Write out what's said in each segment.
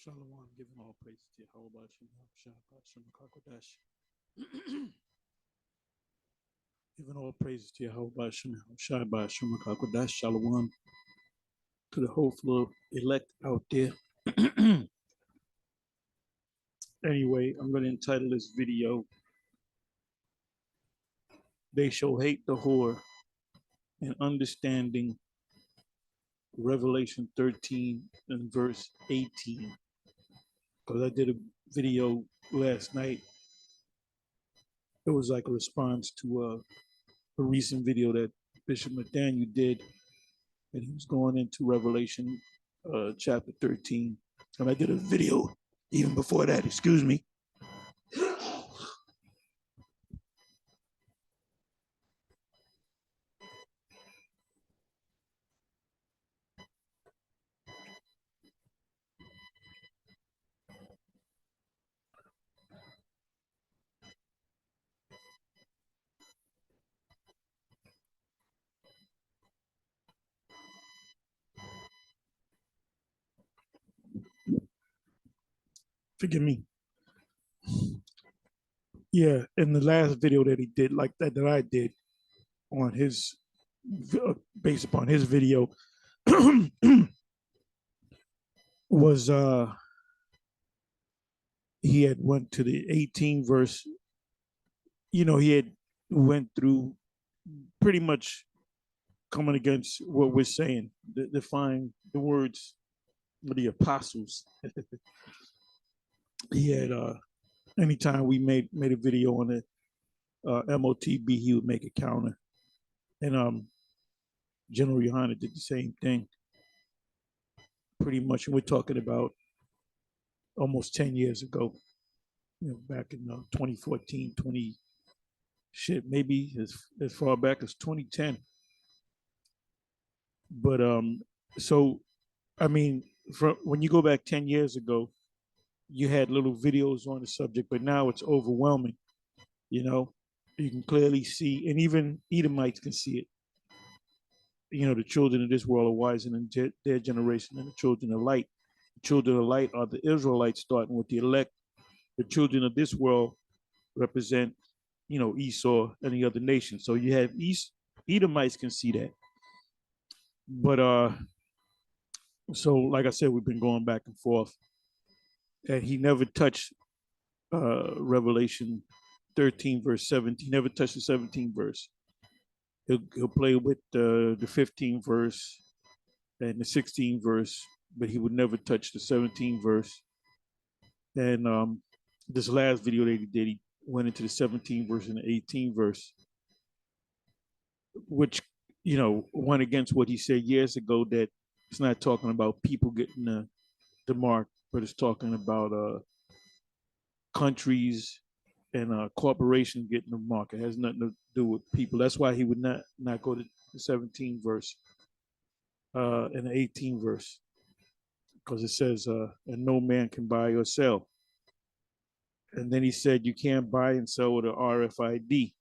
Shalom, giving all praise to Yahweh Shemakakodash. Giving all praises to Yahweh Shemakakodash. Shalom to the hopeful elect out there. Anyway, I'm going to entitle this video, They Shall Hate the Whore and Understanding Revelation 13 and verse 18. Because I did a video last night. It was like a response to a recent video that Bishop Nathaniel did, and he was going into Revelation chapter 13. And I did a video even before that, excuse me. Forgive me. Yeah, in the last video that he did, like that I did on his, based upon his video, was he had went to the 18 verse. You know, he had went through pretty much coming against what we're saying, define the words of the apostles. He had anytime we made a video on it, MOTB, he would make a counter, and General Yohana did the same thing. Pretty much, and we're talking about almost 10 years ago, you know, back in 2014, maybe as far back as 2010. But so I mean, when you go back 10 years ago, you had little videos on the subject, but now it's overwhelming. You know, you can clearly see, and even Edomites can see it. You know, the children of this world are wiser than their generation, and the children of light. The children of light are the Israelites, starting with the elect. The children of this world represent, you know, Esau and the other nations. So you have Edomites can see that. But so like I said, we've been going back and forth, and he never touched Revelation 13 verse 17. He never touched the 17 verse. He'll play with the 15 verse and the 16 verse, but he would never touch the 17 verse. And this last video that he did, he went into the 17 verse and the 18 verse, which, you know, went against what he said years ago, that it's not talking about people getting the mark, but it's talking about countries and corporations getting the mark. It has nothing to do with people. That's why he would not go to the 17 verse and the 18 verse, because it says, and no man can buy or sell. And then he said you can't buy and sell with an RFID,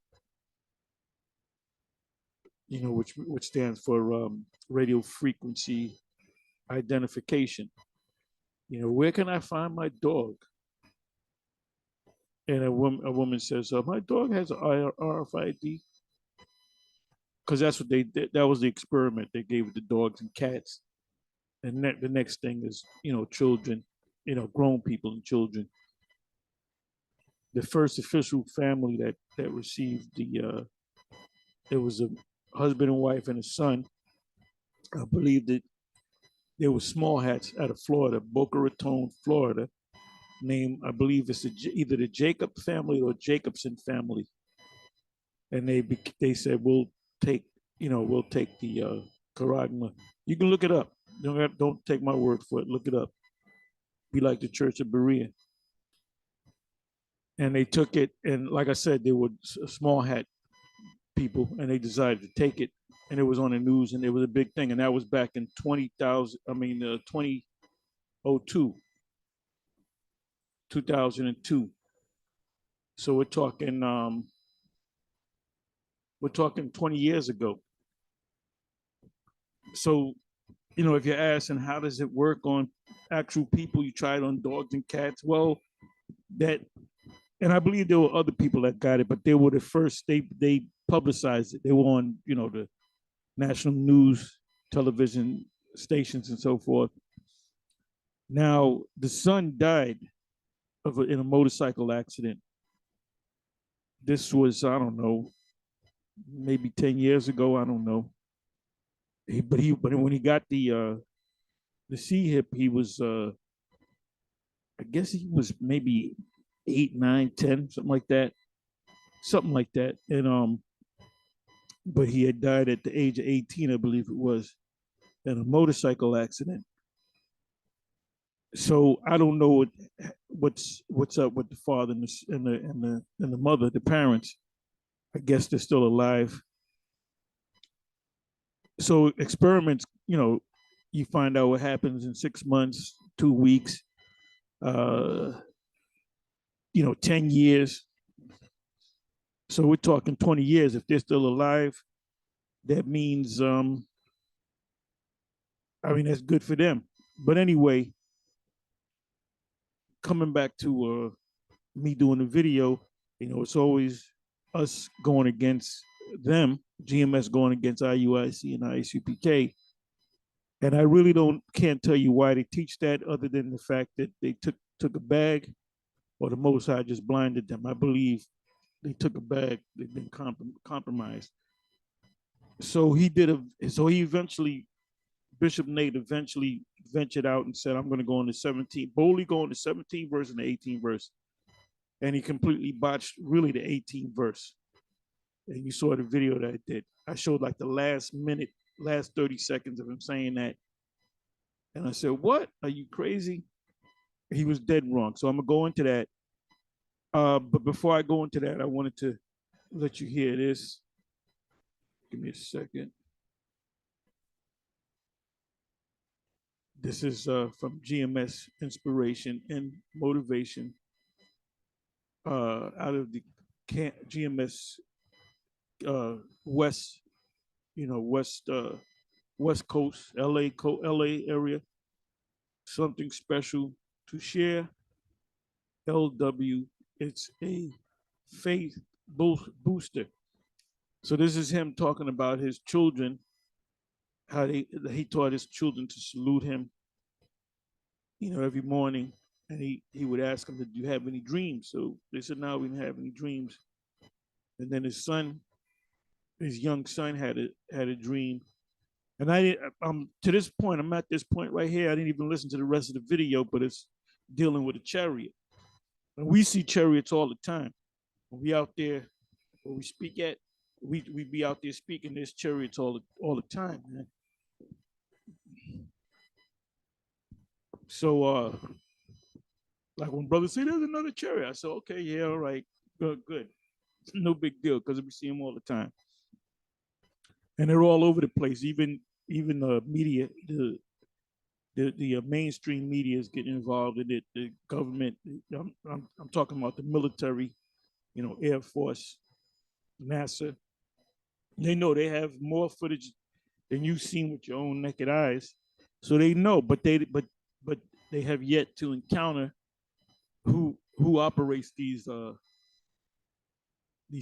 you know, which stands for radio frequency identification. You know, where can I find my dog? And a woman says, my dog has an RFID. Because that's what they did. That was the experiment they gave with the dogs and cats. And the next thing is, you know, children, you know, grown people and children. The first official family that received it was a husband and wife and a son. I believe that there were small hats out of Florida, Boca Raton, Florida, named, I believe it's either the Jacob family or Jacobson family. And they said, we'll take the charagma. You can look it up. Don't take my word for it. Look it up. Be like the Church of Berea. And they took it, and like I said, they were small hat people, and they decided to take it, and it was on the news, and it was a big thing, and that was back in 2002. So we're talking 20 years ago. So if you're asking how does it work on actual people, you try it on dogs and cats. Well, that, and I believe there were other people that got it, but they were the first. They publicized it. They were on the national news, television stations, and so forth. Now the son died in a motorcycle accident. This was, I don't know, maybe 10 years ago. I don't know. But when he got the C hip, he was I guess he was maybe 8, 9, 10, something like that. And but he had died at the age of 18, I believe it was, in a motorcycle accident. So I don't know what's up with the father and the mother, the parents. I guess they're still alive. So experiments, you find out what happens in 6 months, 2 weeks, 10 years. So we're talking 20 years. If they're still alive, that means, that's good for them. But anyway, coming back to me doing the video, it's always us going against them, GMS going against IUIC and ISUPK. And I really can't tell you why they teach that, other than the fact that they took a bag, or the Most High just blinded them. I believe they took a bag. They've been compromised. So he eventually, Bishop Nate eventually ventured out and said, I'm going to go on the 17th, boldly go on the 17th verse and the 18th verse. And he completely botched really the 18th verse. And you saw the video that I did. I showed like the last 30 seconds of him saying that. And I said, what? Are you crazy? He was dead wrong. So I'm going to go into that. But before I go into that, I wanted to let you hear this. Give me a second. This is from GMS Inspiration and Motivation, out of the GMS West, West Coast, LA area. Something special to share. LW, it's a faith booster. So this is him talking about his children, how he taught his children to salute him, every morning. And he would ask them, did you have any dreams? So they said, no, we didn't have any dreams. And then his young son had a dream. And I to this point, I'm at this point right here. I didn't even listen to the rest of the video, but it's dealing with a chariot. And we see chariots all the time. When we out there, when we speak at, we be out there speaking. There's chariots all the time, man. So like when brothers say there's another chariot, I said, okay, yeah, all right, good. No big deal, because we see them all the time. And they're all over the place. Even the media, the mainstream media is getting involved in it. The government, I'm talking about the military, Air Force, NASA. They know they have more footage than you've seen with your own naked eyes, so they know. But they have yet to encounter who operates these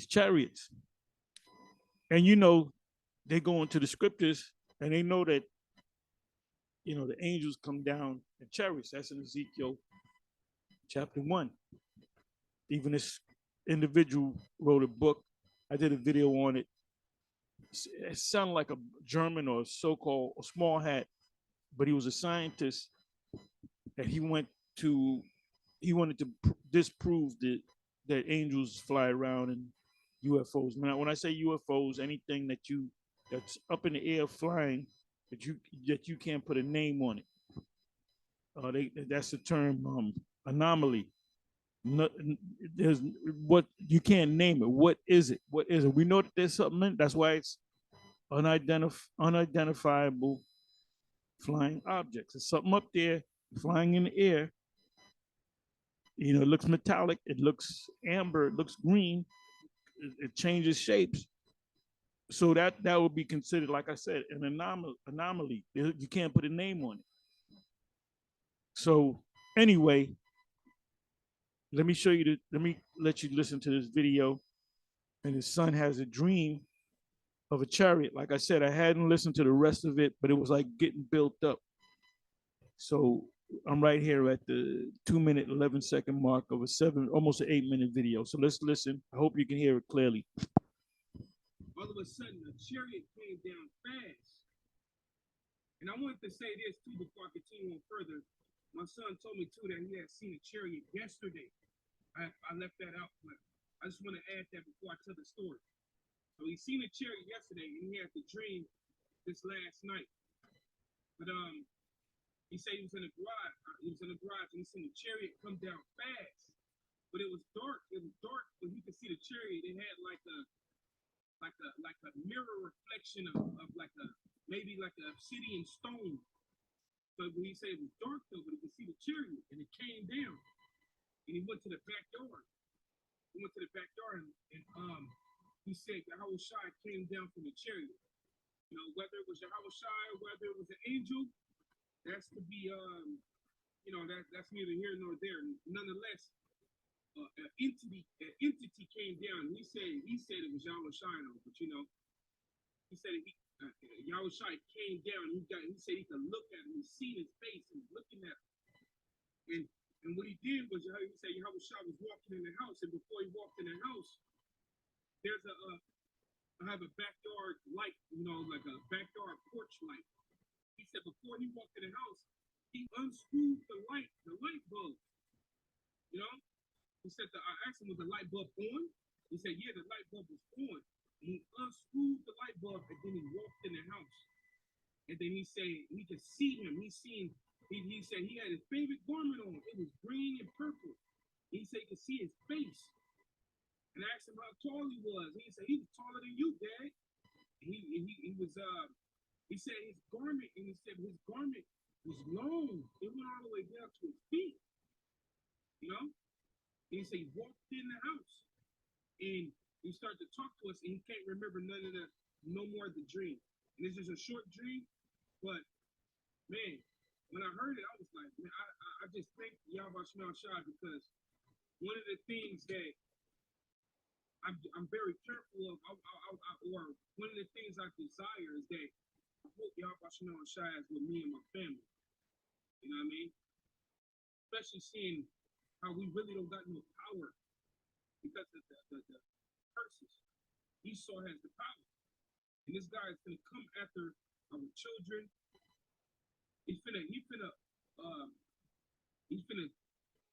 chariots. And they go into the scriptures and they know that the angels come down in chariots. That's in Ezekiel chapter 1. Even this individual wrote a book. I did a video on it. It sounded like a German or so-called a small hat, but he was a scientist, and he wanted to disprove that angels fly around and UFOs. Now, when I say UFOs, anything that's up in the air flying that you can't put a name on it. That's the term anomaly. There's what you can't name it. What is it? What is it? We know that there's something in it. That's why it's unidentifiable flying objects. There's something up there flying in the air. It looks metallic. It looks amber. It looks green. It changes shapes. So that would be considered, like I said, an anomaly. You can't put a name on it. So anyway, let me show you the. Let me let you listen to this video. And his son has a dream of a chariot. Like I said, I hadn't listened to the rest of it, but it was like getting built up. So I'm right here at the 2 minute 11 second mark of almost an 8 minute video. So let's listen. I hope you can hear it clearly. All of a sudden, a chariot came down fast. And I wanted to say this too before I continue on further. My son told me too that he had seen a chariot yesterday. I left that out, but I just want to add that before I tell the story. So he seen a chariot yesterday, and he had the dream this last night. But he said he was in the garage. He was in the garage, and he seen the chariot come down fast. But it was dark. It was dark, but he could see the chariot. It had like a mirror reflection of like a maybe like a obsidian stone. So when he said it was dark though, but he could see the chariot, and it came down, and he went to the backyard. He went to the backyard, and he said Yahweh Shai came down from the chariot. You know, whether it was Yahweh Shai or whether it was an angel, that's to be you know, that's neither here nor there. Nonetheless, an entity came down. He said it was Yahweh Shai, but you know, he said Yahweh Shai came down. He said he could look at him. He seen his face. He was looking at him. And what he did was, he said Yahweh Shai was walking in the house, and before he walked in the house, there's I have a backyard light, you know, like a backyard porch light. He said before he walked in the house, he unscrewed the light bulb. You know, he said I asked him, was the light bulb on? He said, yeah, the light bulb was on. And he unscrewed the light bulb, and then he walked in the house. And then he said he could see him. He said he had his favorite garment on. It was green and purple. He said he could see his face. And I asked him how tall he was. He said he was taller than you, Dad. He was he said his garment, and he said his garment was long. It went all the way down to his feet. You know? And he said he walked in the house, and he started to talk to us, and he can't remember no more of the dream. And this is a short dream, but man, when I heard it, I was like, man, I just thank Yahweh Shai, because one of the things that I'm very careful of, or one of the things I desire is that I hope Yahweh Shai is with me and my family. You know what I mean? Especially seeing how we really don't got no power because of the curses. Esau has the power. And this guy is gonna come after our children. He's finna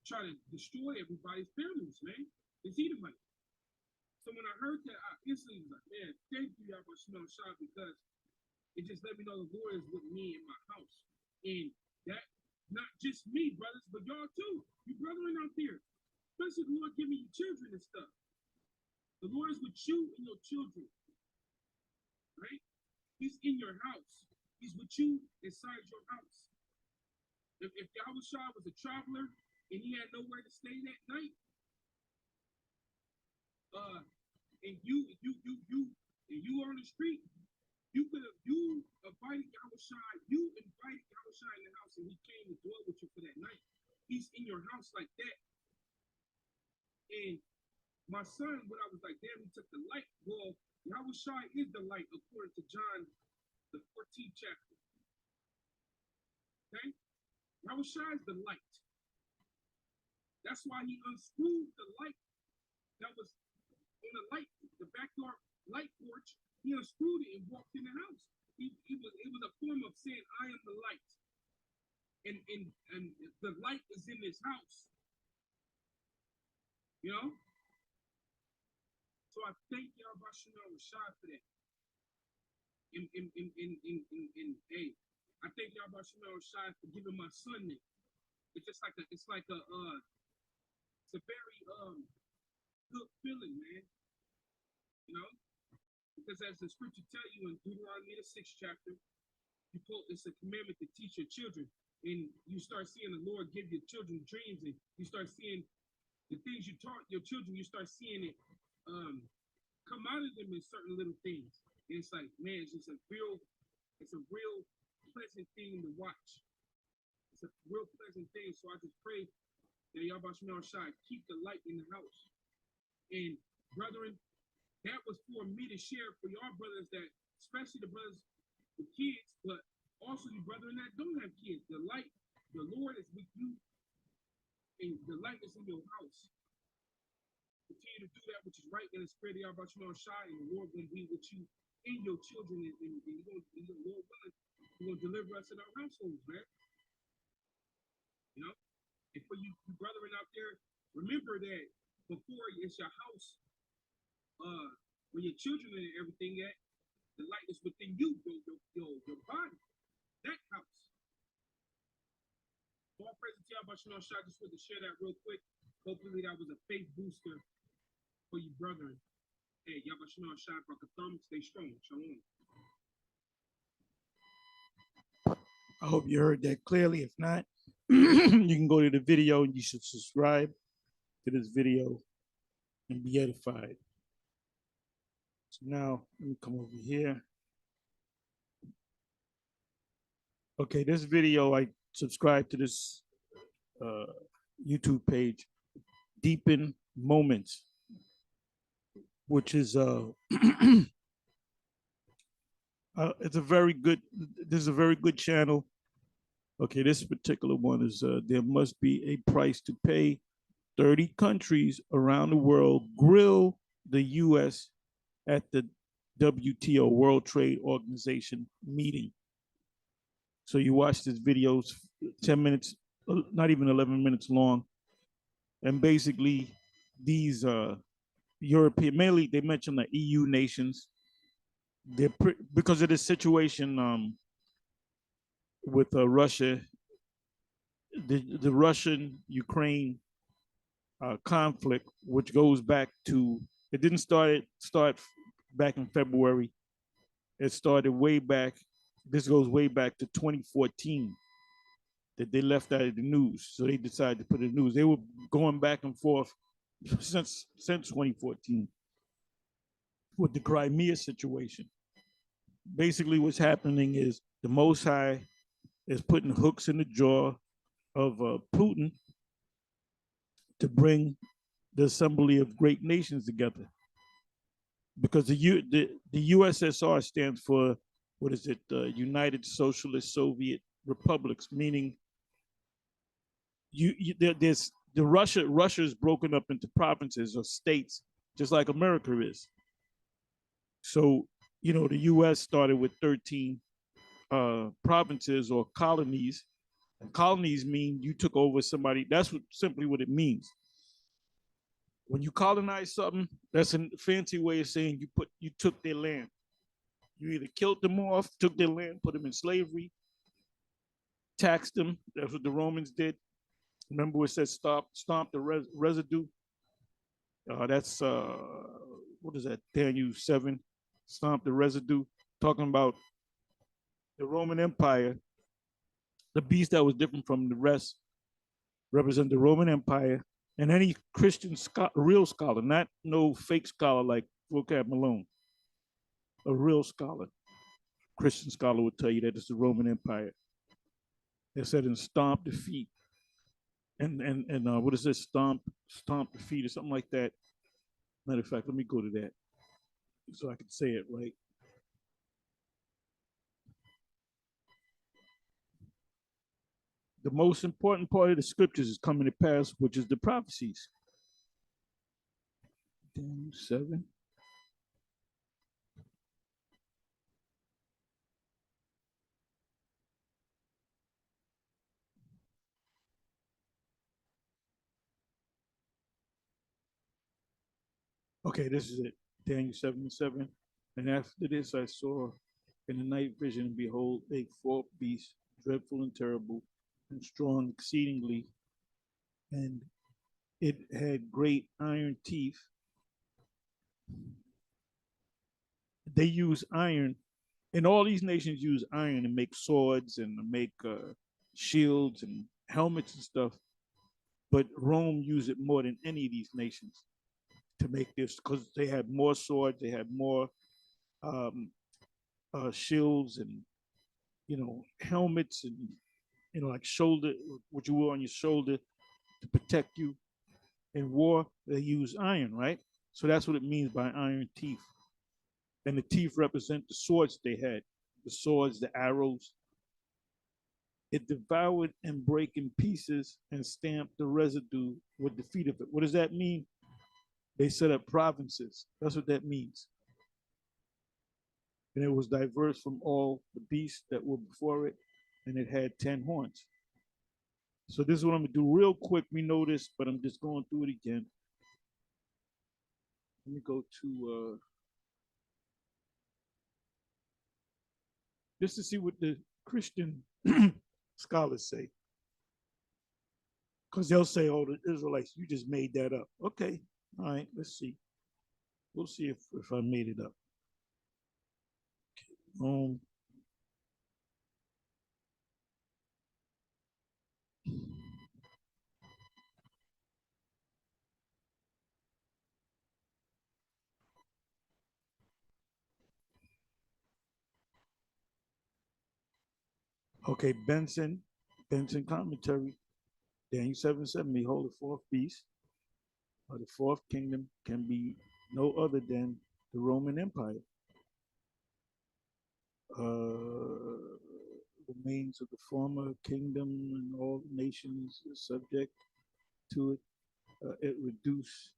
try to destroy everybody's families, man. It's Edomite. So when I heard that, I instantly was like, man, thank you, Yahweh Shai, because it just let me know the Lord is with me in my house. And that, not just me, brothers, but y'all too. You brethren out there. Especially the Lord giving you children and stuff. The Lord is with you and your children. Right? He's in your house. He's with you inside your house. If Yahweh Shai was a traveler and he had nowhere to stay that night, and you on the street, you invited Yahweh Shai in the house, and he came to dwell with you for that night. He's in your house like that. And my son, when I was like, damn, he took the light. Well, Yahweh Shai is the light according to John, the 14th chapter. Okay? Yahweh Shai is the light. That's why he unscrewed the light that was on the backyard light porch. He unscrewed it and walked in the house. It was a form of saying, I am the light. And the light is in this house. You know? So I thank Yahweh Shai for that. Hey, I thank Yahweh Shai for giving my son that. It's just like it's a very good feeling, man. You know? Because as the scripture tell you in Deuteronomy the 6th chapter, it's a commandment to teach your children. And you start seeing the Lord give your children dreams, and you start seeing the things you taught your children, you start seeing it come out of them in certain little things. It's like, man, it's a real pleasant thing to watch. It's a real pleasant thing. So I just pray that y'all about Shai keep the light in the house. And brethren, that was for me to share for y'all brothers that, especially the brothers with kids, but also you brethren that don't have kids. The light, the Lord is with you, and the light is in your house. Continue to do that which is right in the spirit of Yahweh Shai, and the Lord will be with you and your children, and you're going to, Lord willing, you're going to deliver us in our households, man. You know? And for you brethren out there, remember that before it's your house, when your children and everything at, the light is within you, your body, that house. All praise to Yahweh Shai. Just wanted to share that real quick. Hopefully that was a faith booster for you, brethren. Hey, Yahweh Shai, Brakatham, stay strong. Shalom. I hope you heard that clearly. If not, you can go to the video and you should subscribe to this video and be edified. So now let me come over here. Okay, this video, I subscribe to this YouTube page, Deepen Moments, which is it's a very good, this is a very good channel. Okay, this particular one is there must be a price to pay. 30 countries around the world grill the US at the WTO, World Trade Organization meeting. So you watch this video, 10 minutes, not even 11 minutes long. And basically these European, mainly they mention the EU nations. They're because of the situation with Russia, the Russian-Ukraine conflict, which goes back to, it didn't start back in February. It started way back. This goes way back to 2014 that they left out of the news. So they decided to put it in the news. They were going back and forth since 2014 with the Crimea situation. Basically what's happening is the Most High is putting hooks in the jaw of Putin to bring the assembly of great nations together. Because the USSR stands for, what is it, United Socialist Soviet Republics, meaning there's the Russia is broken up into provinces or states, just like America is. So, you know, the US started with 13 provinces or colonies. And colonies mean you took over somebody. That's simply what it means. When you colonize something, that's a fancy way of saying you took their land. You either killed them off, took their land, put them in slavery, taxed them. That's what the Romans did. Remember it says stomp the residue. That's what is that? Daniel 7. Stomp the residue. Talking about the Roman Empire. The beast that was different from the rest represent the Roman Empire. And any Christian real scholar, not no fake scholar like Vocab Malone, a real scholar, Christian scholar would tell you that it's the Roman Empire. They said in stomp the feet. And what is this? Stomp the feet or something like that. Matter of fact, let me go to that so I can say it right. The most important part of the scriptures is coming to pass, which is the prophecies. Daniel 7. Okay, this is it. Daniel 7:7. And after this I saw in the night vision, and behold, a fourth beast, dreadful and terrible, and strong exceedingly, and it had great iron teeth. They use iron, and all these nations use iron to make swords and to make shields and helmets and stuff. But Rome used it more than any of these nations to make this, because they had more swords, they had more um, shields and helmets and like shoulder, what you wore on your shoulder to protect you. In war, they use iron, right? So that's what it means by iron teeth. And the teeth represent the swords they had, the swords, the arrows. It devoured and break in pieces and stamped the residue with the feet of it. What does that mean? They set up provinces. That's what that means. And it was diverse from all the beasts that were before it, and it had 10 horns. So this is what I'm gonna do real quick. We know this, but I'm just going through it again. Let me go to just to see what the Christian scholars say. Because they'll say, oh, the Israelites, you just made that up. Okay, all right, let's see. We'll see if I made it up. Okay. Okay, Benson commentary, Daniel 7:7, behold, the fourth beast, or the fourth kingdom, can be no other than the Roman Empire. Remains of the former kingdom and all nations subject to it. It reduced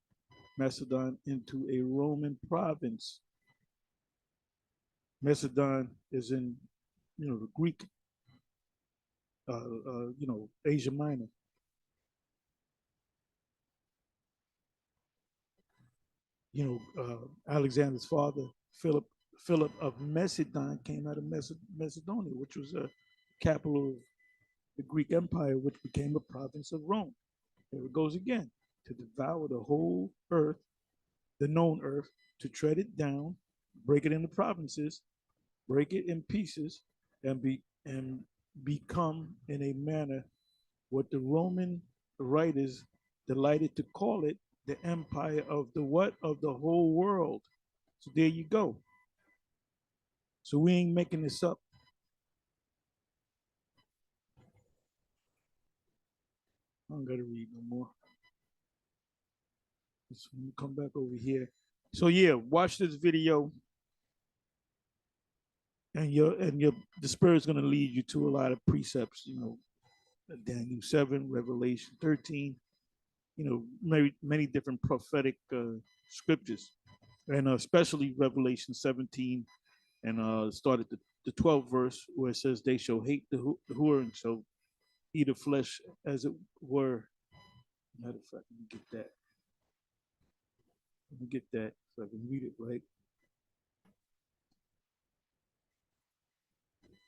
Macedon into a Roman province. Macedon is in, the Greek, Asia Minor. Alexander's father, Philip, Philip of Macedon, came out of Macedonia, which was a capital of the Greek Empire, which became a province of Rome. There it goes again, to devour the whole earth, the known earth, to tread it down, break it into provinces, break it in pieces, and become in a manner what the Roman writers delighted to call it, the empire of the what? Of the whole world. So there you go. So we ain't making this up. I don't gotta read no more. Let's come back over here. So yeah, watch this video, and your the Spirit's gonna lead you to a lot of precepts. Daniel 7, Revelation 13. Many different prophetic scriptures, and especially Revelation 17, and started the 12th verse where it says, "They shall hate the whore and shall eat of flesh as it were." Matter of fact, let me get that. Let me get that so I can read it right.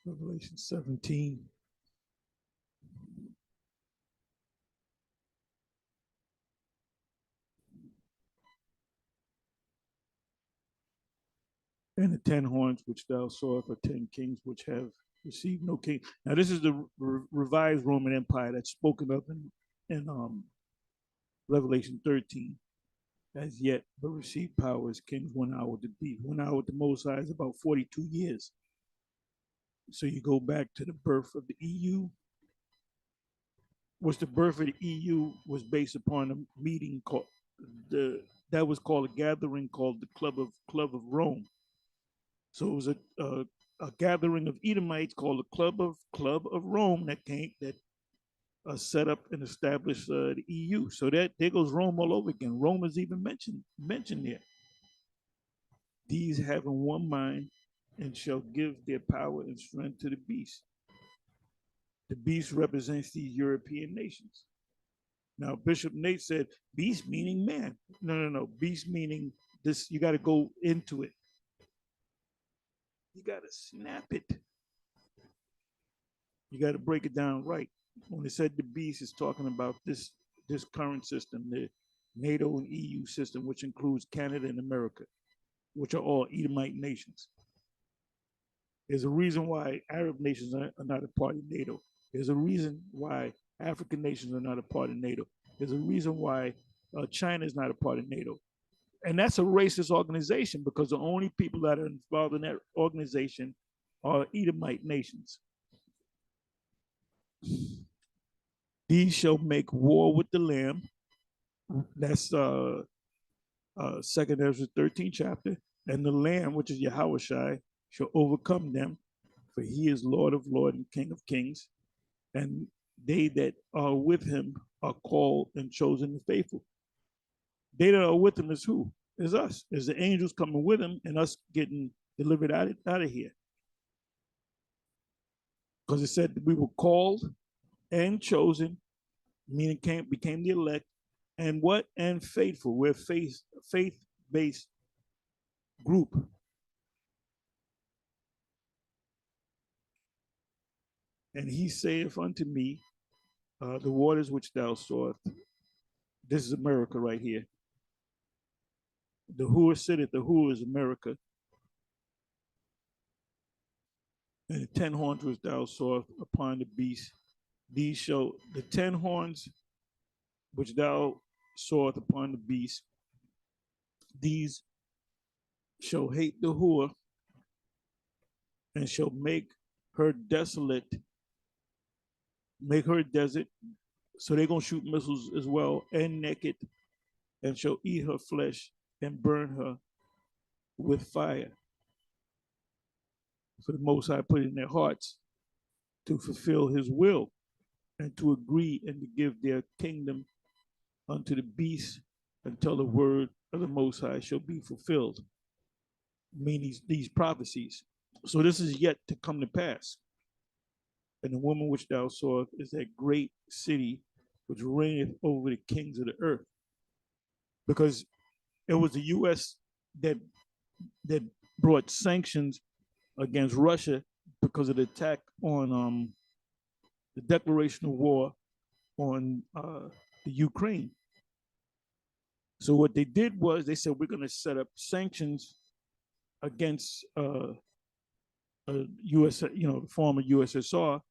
Revelation 17. And the 10 horns which thou sawest are 10 kings which have received no king. Now, this is the revised Roman Empire that's spoken of in Revelation 13. As yet, but received power as kings 1 hour with the beast. 1 hour with the Most High is about 42 years. So you go back to the birth of the EU, which the birth of the EU was based upon a meeting called that was called a gathering called the Club of Rome. So it was a gathering of Edomites called the Club of Rome that set up and established the EU. So that there goes Rome all over again. Rome is even mentioned there. These having one mind and shall give their power and strength to the beast. The beast represents these European nations. Now, Bishop Nate said, beast meaning man. No. Beast meaning this, you got to go into it. You got to snap it. You got to break it down right. When it said the beast is talking about this current system, the NATO and EU system, which includes Canada and America, which are all Edomite nations. There's a reason why Arab nations are not a part of NATO. There's a reason why African nations are not a part of NATO. There's a reason why China is not a part of NATO. And that's a racist organization because the only people that are involved in that organization are Edomite nations. These shall make war with the Lamb. That's Second Ezra 13th chapter. And the Lamb, which is Yahushai, shall overcome them, for he is Lord of lords and King of kings. And they that are with him are called and chosen and faithful. They that are with him is who? Is us. Is the angels coming with him and us getting delivered out of here. Because it said we were called and chosen, meaning became the elect, and what? And faithful. We're faith-based group. And he saith unto me, the waters which thou sawest, this is America right here. The who sitteth, the who is America. And the 10 horns which thou sawest upon the beast, these shall, the 10 horns which thou sawest upon the beast, these shall hate the whore and shall make her desolate, make her desert. So they're going to shoot missiles as well, and naked, and shall eat her flesh and burn her with fire. For the Most High put in their hearts to fulfill his will and to agree and to give their kingdom unto the beast until the word of the Most High shall be fulfilled. Meaning these prophecies. So this is yet to come to pass. And the woman which thou sawest is that great city which reigneth over the kings of the earth. Because it was the U.S. that brought sanctions against Russia because of the attack on the declaration of war on the Ukraine. So what they did was they said, we're going to set up sanctions against US, the former USSR,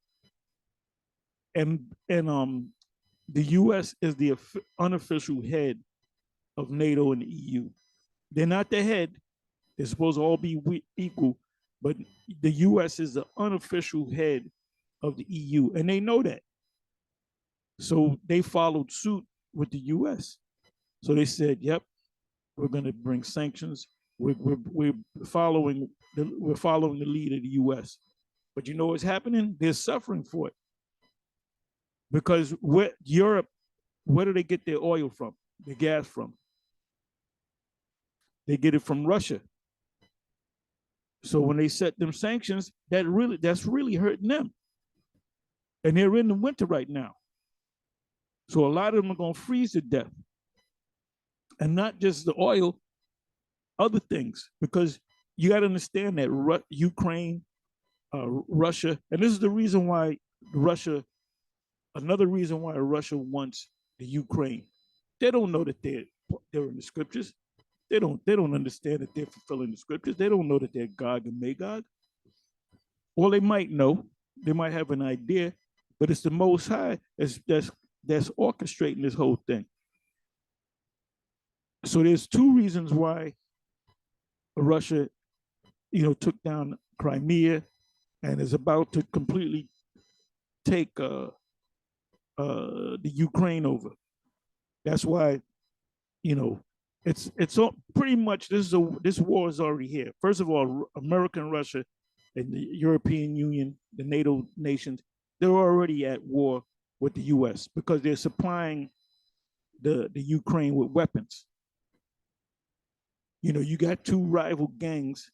and the US is the unofficial head of NATO and the EU. They're not the head. They're supposed to all be equal, but the US is the unofficial head of the EU, and they know that. So they followed suit with the US. So they said, yep, we're going to bring sanctions. We're following the lead of the US. But you know what's happening? They're suffering for it. Because Europe, where do they get their oil from, the gas from? They get it from Russia. So when they set them sanctions, that's really hurting them. And they're in the winter right now. So a lot of them are going to freeze to death. And not just the oil, other things. Because you got to understand that Ukraine, Russia, and this is the reason why another reason why Russia wants the Ukraine. They don't know that they're in the scriptures. They don't understand that they're fulfilling the scriptures. They don't know that they're Gog and Magog. Or they might know, they might have an idea, but it's the Most High that's orchestrating this whole thing. So there's two reasons why Russia, took down Crimea and is about to completely take the Ukraine over. That's why, it's all, pretty much this war is already here. First of all, America and Russia and the European Union, the NATO nations, they're already at war with the U.S. because they're supplying the Ukraine with weapons. You got two rival gangs.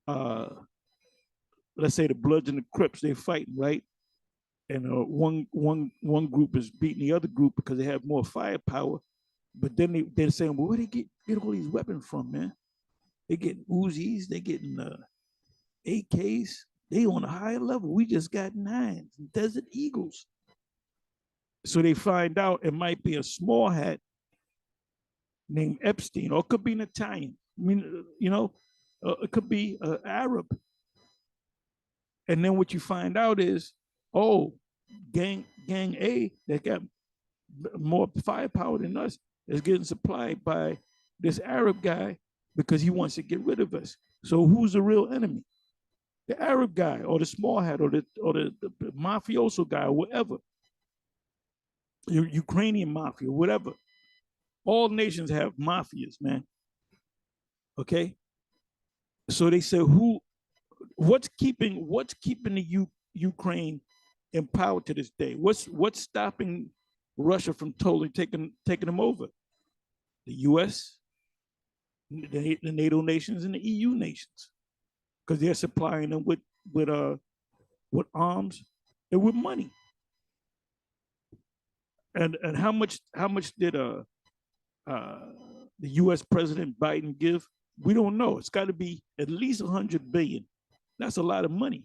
Let's say the Bloods and the Crips, they're fighting, right? And one group is beating the other group because they have more firepower. But then they're saying, well, where they get all these weapons from, man? They getting Uzis, they getting AKs. They on a higher level. We just got 9s, Desert Eagles. So they find out it might be a small hat named Epstein, or it could be an Italian. I mean, it could be an Arab. And then what you find out is, gang A that got more firepower than us is getting supplied by this Arab guy because he wants to get rid of us. So who's the real enemy? The Arab guy or the small hat or the mafioso guy or whatever. Ukrainian mafia, whatever. All nations have mafias, man. Okay. So they say what's keeping the Ukraine in power to this day? What's stopping Russia from totally taking them over? The U.S., the NATO nations, and the EU nations, because they're supplying them with arms and with money. And how much did the U.S. President Biden give? We don't know. It's got to be at least 100 billion. That's a lot of money.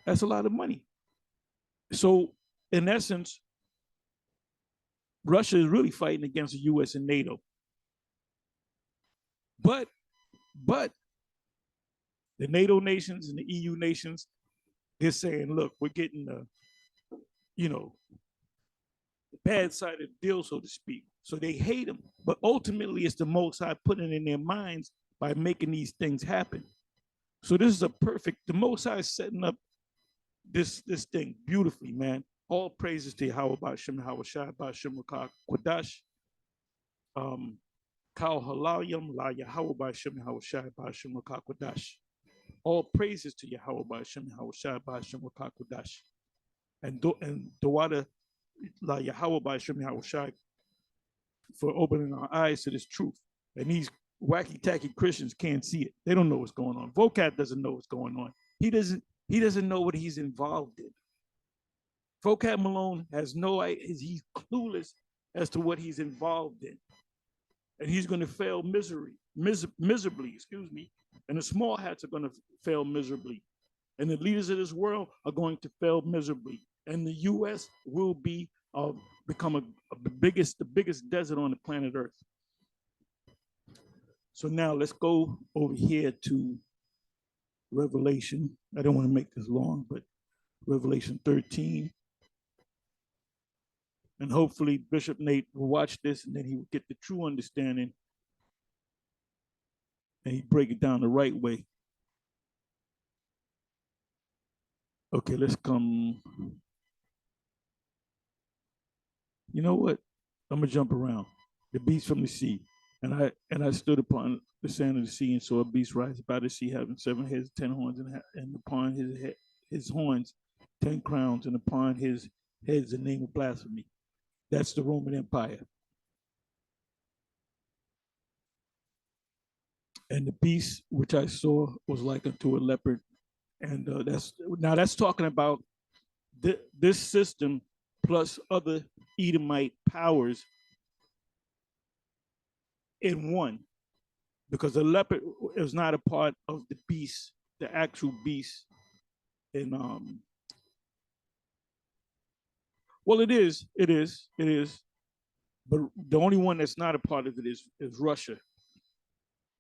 That's a lot of money. So, in essence, Russia is really fighting against the U.S. and NATO. But the NATO nations and the EU nations, they're saying, look, we're getting the bad side of the deal, so to speak. So they hate them. But ultimately, it's the Most High putting it in their minds by making these things happen. So this is the Most High is setting up this thing beautifully, man. All praises to Yahweh Ba'ashem, Yahweh Shai Ba'ashem Rakah Quadash. Kal Halalyam La Yahweh Ba'ashem, Yahweh Shai Ba'ashem Rakah Quadash. All praises to Yahweh Ba'ashem, Yahweh Shai Ba'ashem Rakah Quadash. And Dawada La Yahweh Ba'ashem, Yahweh Shai for opening our eyes to this truth. And these wacky tacky Christians can't see it. They don't know what's going on. Vocat doesn't know what's going on. He doesn't know what he's involved in. Vocat Malone has no idea. He's clueless as to what he's involved in. And he's going to fail miserably, excuse me. And the small hats are going to fail miserably. And the leaders of this world are going to fail miserably. And the U.S. will become the biggest desert on the planet Earth. So now let's go over here to Revelation. I don't want to make this long, but Revelation 13. And hopefully Bishop Nate will watch this and then he will get the true understanding and he break it down the right way. Okay, let's come. You know what? I'm gonna jump around. The beast from the sea. And I stood upon the sand of the sea and saw a beast rise out of the sea, having 7 heads, 10 horns, and upon his horns 10 crowns, and upon his heads the name of blasphemy. That's the Roman Empire. And the beast which I saw was like unto a leopard, and that's talking about this system plus other Edomite powers in one, because the leopard is not a part of the beast, the actual beast. In well, it is, but the only one that's not a part of it is Russia,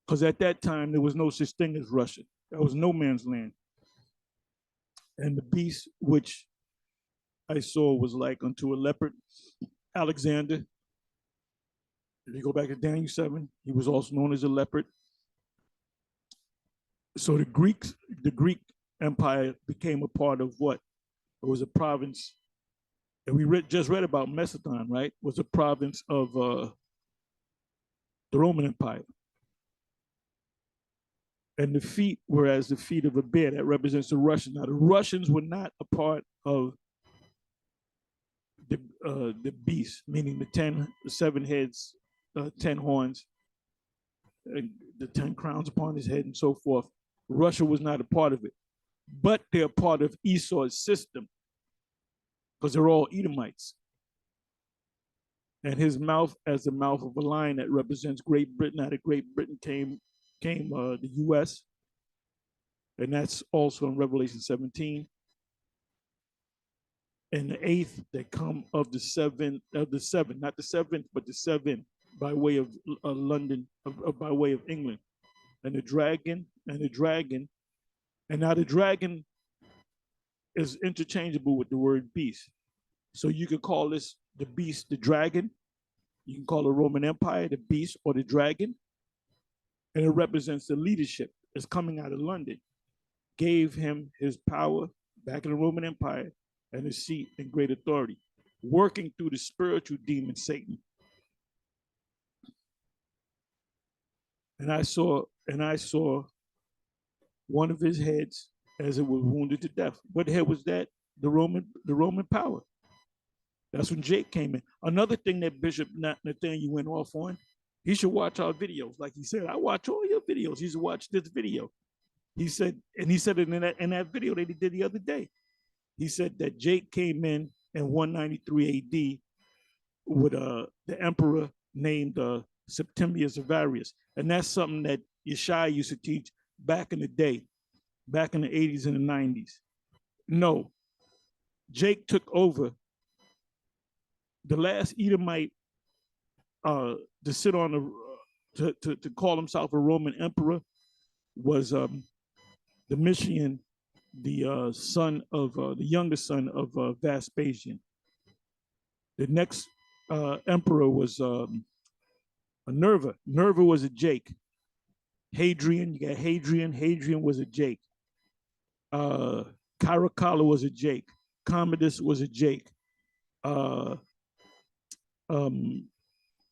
because at that time there was no such thing as Russia. That was no man's land. And the beast which I saw was like unto a leopard. Alexander, if you go back to Daniel 7, he was also known as a leopard. So the Greek Empire became a part of what? It was a province, and we just read about Macedon, right? It was a province of the Roman Empire. And the feet were as the feet of a bear. That represents the Russians. Now, the Russians were not a part of the beast, meaning the 7 heads, 10 horns, the 10 crowns upon his head, and so forth. Russia was not a part of it, but they're part of Esau's system because they're all Edomites. And his mouth as the mouth of a lion that represents Great Britain. Out of Great Britain came the U.S., and that's also in Revelation 17. And the 8th that come of the seven, not the 7th, but the 7 by way of London, by way of England. And the dragon, and now the dragon is interchangeable with the word beast. So you could call this the beast, the dragon, You can call the Roman Empire the beast or the dragon, and it represents the leadership that's coming out of London. Gave him his power back in the Roman Empire and his seat and great authority, working through the spiritual demon Satan. And I saw one of his heads as it was wounded to death. What head was that? The Roman power. That's when Jake came in. Another thing that Bishop Nathaniel went off on, he should watch our videos. Like he said, I watch all your videos. He should watch this video. He said, and he said it in that video that he did the other day. He said that Jake came in 193 AD with the emperor named Septimius Severus. And that's something that Yeshua used to teach back in the day, back in the 80s and the 90s. No, Jake took over. The last Edomite to sit on to call himself a Roman emperor was Domitian, the son of the youngest son of Vespasian. The next emperor was Nerva. Nerva was a Jake. Hadrian, you got Hadrian. Hadrian was a Jake. Caracalla was a Jake. Commodus was a Jake.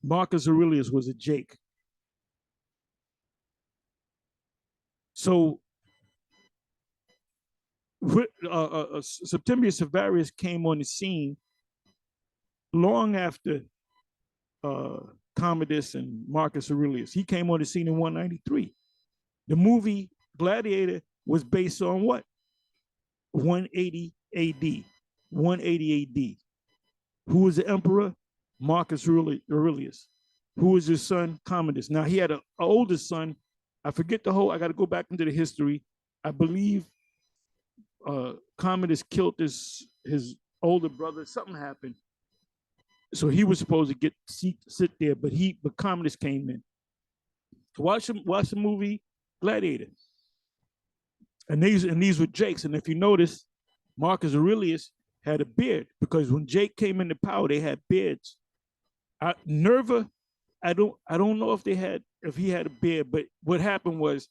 Marcus Aurelius was a Jake. So Septimius Severus came on the scene long after Commodus and Marcus Aurelius. He came on the scene in 193. The movie Gladiator was based on what? 180 AD. 180 AD. Who was the emperor? Marcus Aurelius. Who was his son? Commodus. Now he had an older son. I forget the whole, I got to go back into the history. I believe Commodus killed his older brother. Something happened. So he was supposed to get sit there, but Commodus came in. So watch the movie Gladiator. And these were Jakes. And if you notice, Marcus Aurelius had a beard, because when Jake came into power, they had beards. Nerva, I don't know if he had a beard, but what happened was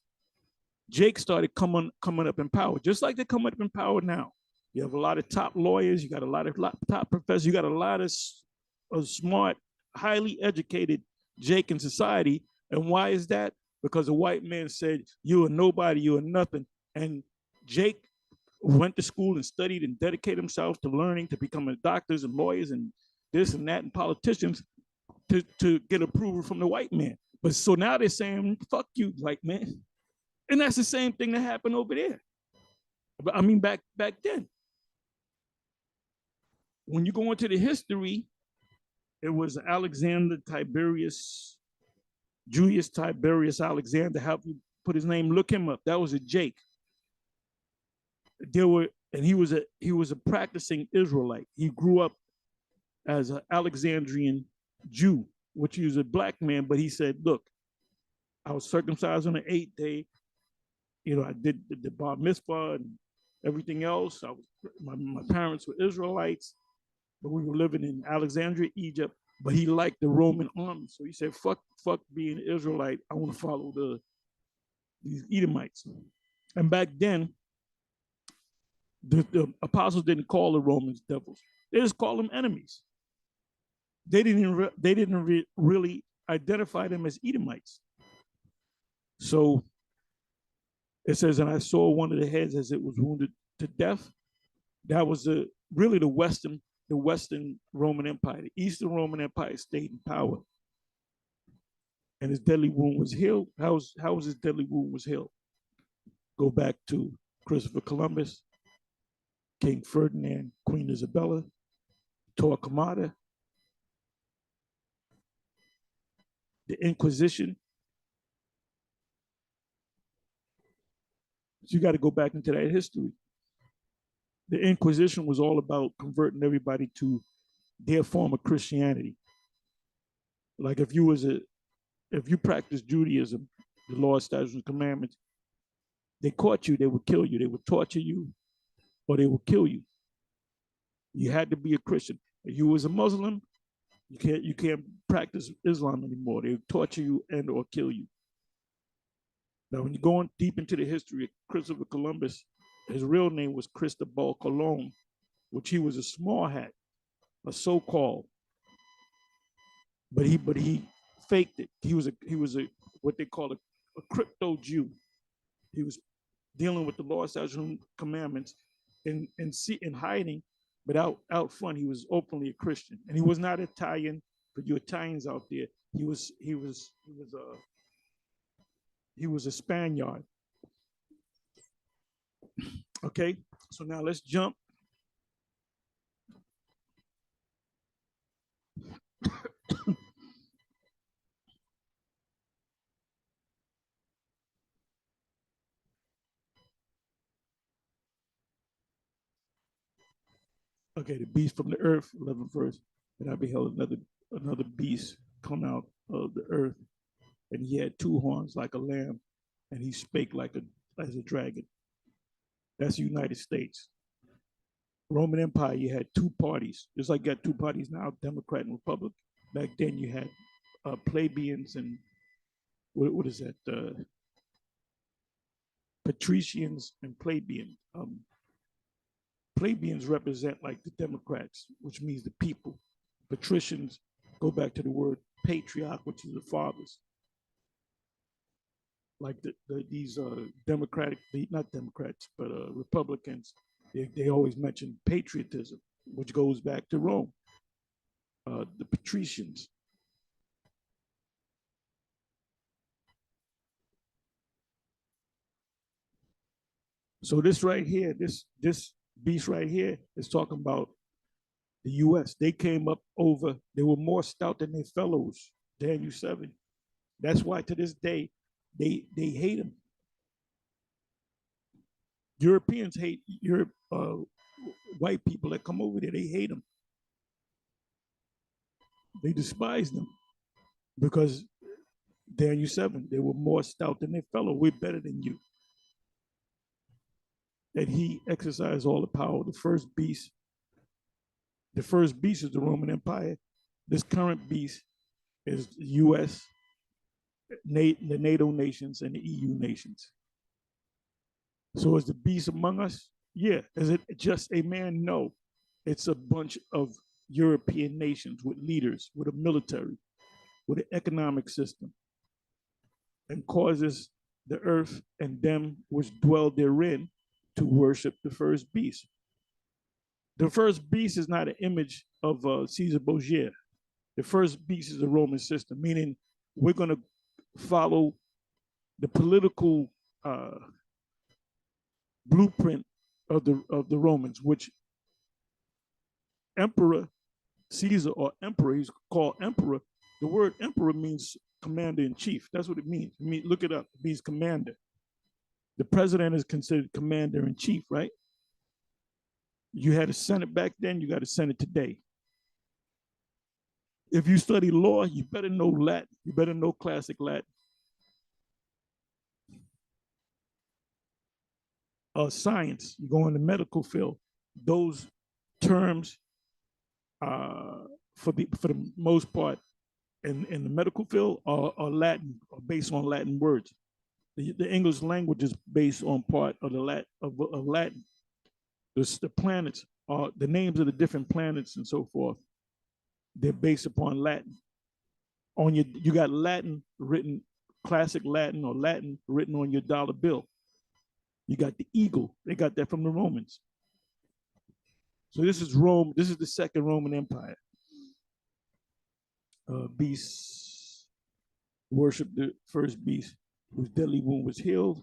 Jake started coming up in power, just like they're coming up in power now. You have a lot of top lawyers, you got a lot of top professors, you got a lot of smart, highly educated Jake in society. And why is that? Because a white man said, you are nobody, you are nothing. And Jake went to school and studied and dedicated himself to learning, to becoming doctors and lawyers and this and that and politicians to get approval from the white man. But so now they're saying, fuck you, white man. And that's the same thing that happened over there. But I mean, back then. When you go into the history, it was Alexander Tiberius, Julius Tiberius Alexander, help you put his name, look him up. That was a Jake. He was a practicing Israelite. He grew up as an Alexandrian Jew, which he was a black man, but he said, look, I was circumcised on the 8th day. You know, I did the bar mitzvah and everything else. My parents were Israelites, but we were living in Alexandria, Egypt. But he liked the Roman army, so he said, "Fuck being an Israelite. I want to follow these Edomites." And back then, the apostles didn't call the Romans devils; they just called them enemies. They didn't really identify them as Edomites. So it says, and I saw one of the heads as it was wounded to death. That was really the Western Roman Empire. The Eastern Roman Empire stayed in power. And his deadly wound was healed. How was his deadly wound was healed? Go back to Christopher Columbus, King Ferdinand, Queen Isabella, Torquemada, the Inquisition. So you got to go back into that history. The Inquisition was all about converting everybody to their form of Christianity. Like if you practice Judaism, the law, statutes, and commandments, they caught you, they would kill you, they would torture you, or they would kill you. You had to be a Christian. If you was a Muslim, You can't practice Islam anymore. They torture you and or kill you. Now, when you go on deep into the history of Christopher Columbus, his real name was Cristobal Colon, which he was a small hat, a so-called, but he faked it. He was a what they call a crypto Jew. He was dealing with the law, statutes, and commandments, in hiding, but out front he was openly a Christian, and he was not Italian. For you Italians out there, he was a Spaniard. Okay, so now let's jump. Okay, the beast from the earth, 11th verse. And I beheld another beast come out of the earth, and he had two horns like a lamb, and he spake as a dragon. That's the United States. Roman Empire, you had two parties, just like you got two parties now, Democrat and Republic. Back then, you had plebeians and what is that? Patricians and plebeians. Plebeians represent like the Democrats, which means the people. Patricians go back to the word patriarch, which is the fathers. Like these Democratic, not Democrats, but Republicans, they always mention patriotism, which goes back to Rome. The patricians. So this right here, this beast right here is talking about the U.S. They came up over, they were more stout than their fellows, Daniel 7. That's why to this day, they hate them. Europeans hate white people that come over there. They hate them. They despise them because Daniel 7, they were more stout than their fellow. We're better than you. That he exercised all the power. The first beast is the Roman Empire. This current beast is the U.S., the NATO nations, and the EU nations. So is the beast among us? Yeah. Is it just a man? No. It's a bunch of European nations with leaders, with a military, with an economic system, and causes the earth and them which dwell therein to worship the first beast. The first beast is not an image of Caesar Borgia. The first beast is a Roman system, meaning we're going to follow the political blueprint of the Romans, which Emperor Caesar, or emperor, he's called emperor. The word emperor means commander in chief. That's what it means. Look it up. It means commander. The president is considered commander in chief, right? You had a Senate back then, you got a Senate today. If you study law, you better know Latin. You better know classic Latin. Science, you go in the medical field. Those terms, for the most part, in the medical field, are Latin, are based on Latin words. The English language is based on part of the of Latin. The planets are the names of the different planets and so forth. They're based upon Latin. You got Latin written, classic Latin or Latin written on your dollar bill. You got the eagle. They got that from the Romans. So this is Rome. This is the second Roman Empire. Beasts worship the first beast whose deadly wound was healed,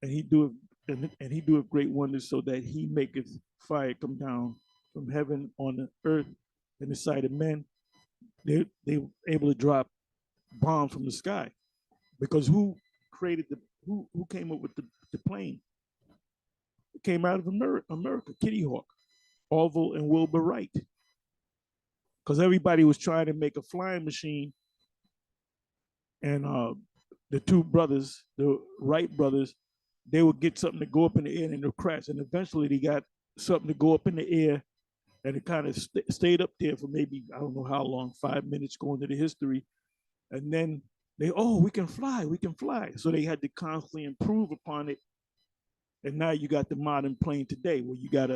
and he doeth great wonders, so that he maketh fire come down from heaven on the earth in the sight of men. They were able to drop bombs from the sky, because who came up with the plane? It came out of America, Kitty Hawk, Orville and Wilbur Wright, because everybody was trying to make a flying machine, and the two brothers, the Wright brothers, they would get something to go up in the air and it'll crash, and eventually they got something to go up in the air And it kind of stayed up there for maybe, I don't know how long, 5 minutes going to the history. And then we can fly, we can fly. So they had to constantly improve upon it. And now you got the modern plane today where you get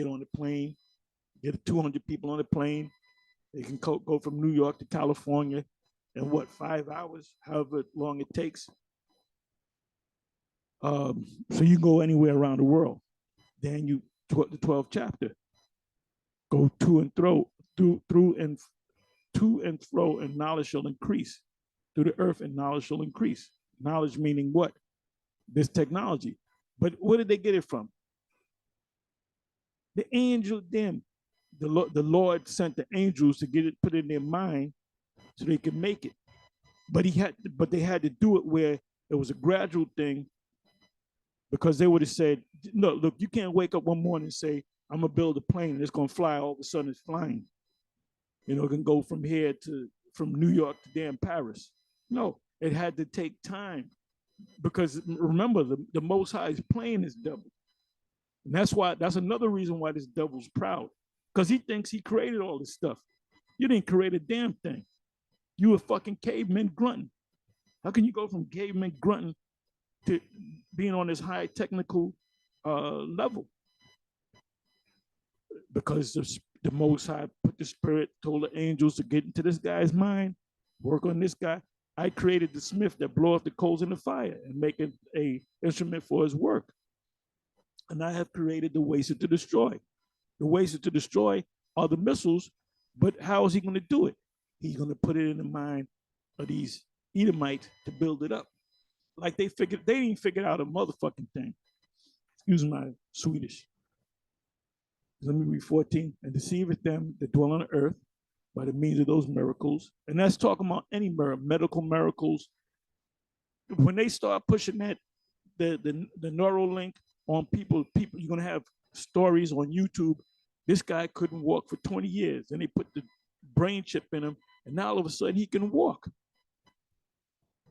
on the plane, get 200 people on the plane. They can go from New York to California in 5 hours, however long it takes. So you can go anywhere around the world. Then the 12th chapter, go to and fro, and knowledge shall increase through the earth, and knowledge shall increase. Knowledge meaning what? This technology. But where did they get it from? The angel, them, the Lord sent the angels to get it put in their mind so they could make it. But they had to do it where it was a gradual thing, because they would have said, no, look, you can't wake up one morning and say, I'm gonna build a plane and it's gonna fly. All of a sudden it's flying. It can go from New York to damn Paris. No, it had to take time, because remember, the Most High's plane is double. And that's another reason why this devil's proud, because he thinks he created all this stuff. You didn't create a damn thing. You were fucking cavemen grunting. How can you go from cavemen grunting to being on this high technical level? Because the Most High put the Spirit, told the angels to get into this guy's mind, work on this guy. I created the smith that blow up the coals in the fire and make it a instrument for his work. And I have created the waster to destroy. The waster to destroy are the missiles, but how is he going to do it? He's going to put it in the mind of these Edomites to build it up. Like they didn't figure out a motherfucking thing. Excuse my Swedish. Let me read 14. And deceiveth them that dwell on the earth by the means of those miracles. And that's talking about any medical miracles. When they start pushing that, the neural link on people, you're going to have stories on YouTube. This guy couldn't walk for 20 years. And they put the brain chip in him, and now all of a sudden he can walk.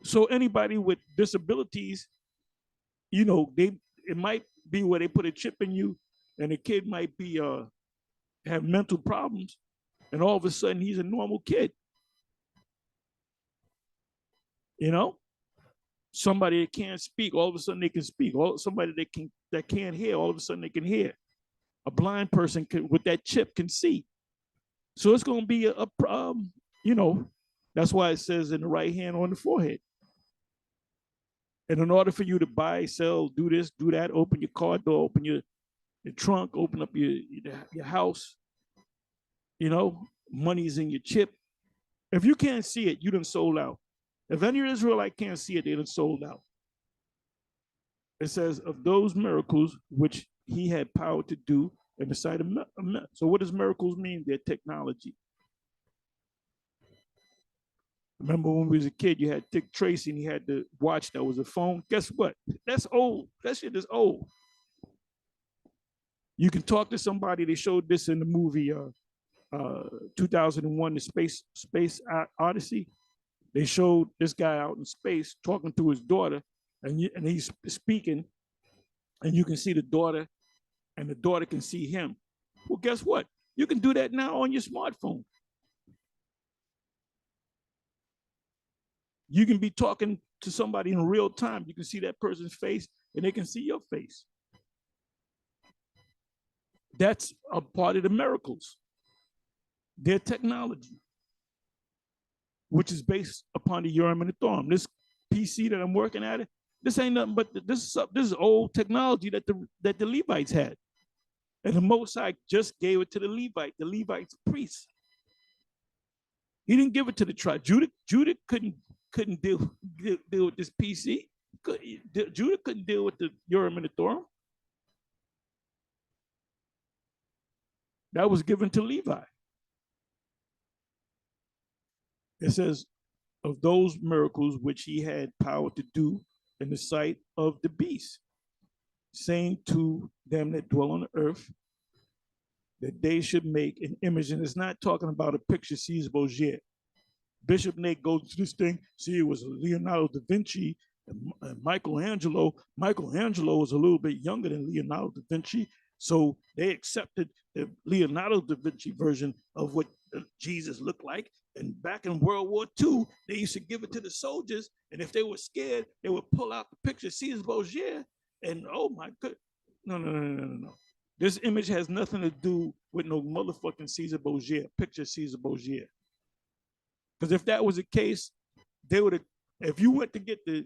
So anybody with disabilities, it might be where they put a chip in you, and the kid might be have mental problems, and all of a sudden he's a normal kid. Somebody that can't speak, all of a sudden they can speak. Somebody that can't hear, all of a sudden they can hear. A blind person with that chip can see. So it's going to be that's why it says in the right hand on the forehead. And in order for you to buy, sell, do this, do that, open your car door, open your trunk, open up your house, money's in your chip. If you can't see it, you done sold out. If any Israelite can't see it, they done sold out. It says, of those miracles which he had power to do in the sight of men. So what does miracles mean? They're technology. Remember when we was a kid, you had Dick Tracy and he had the watch that was a phone. Guess what? That's old. That shit is old. You can talk to somebody. They showed this in the movie 2001, The Space Odyssey. They showed this guy out in space talking to his daughter, and he's speaking, and you can see the daughter, and the daughter can see him. Well, guess what? You can do that now on your smartphone. You can be talking to somebody in real time. You can see that person's face, and they can see your face. That's a part of the miracles. Their technology, which is based upon the Urim and the Thummim. This PC that I'm working at, this ain't nothing but this is old technology that the Levites had, and the Most High just gave it to the Levites priests. He didn't give it to the tribe. Judah couldn't deal with this PC. Judah couldn't deal with the Urim and the Thummim. That was given to Levi. It says, of those miracles which he had power to do in the sight of the beast, saying to them that dwell on the earth, that they should make an image. And it's not talking about a picture, Cesar Borgia. Bishop Nate goes to this thing, see, it was Leonardo da Vinci and Michelangelo. Michelangelo was a little bit younger than Leonardo da Vinci, so they accepted Leonardo da Vinci version of what Jesus looked like. And back in World War II, they used to give it to the soldiers, and if they were scared, they would pull out the picture of Caesar Borgia, and oh my god, no. This image has nothing to do with no motherfucking Caesar Borgia, picture of Caesar Borgia. Because if that was the case, they would have, if you went to get the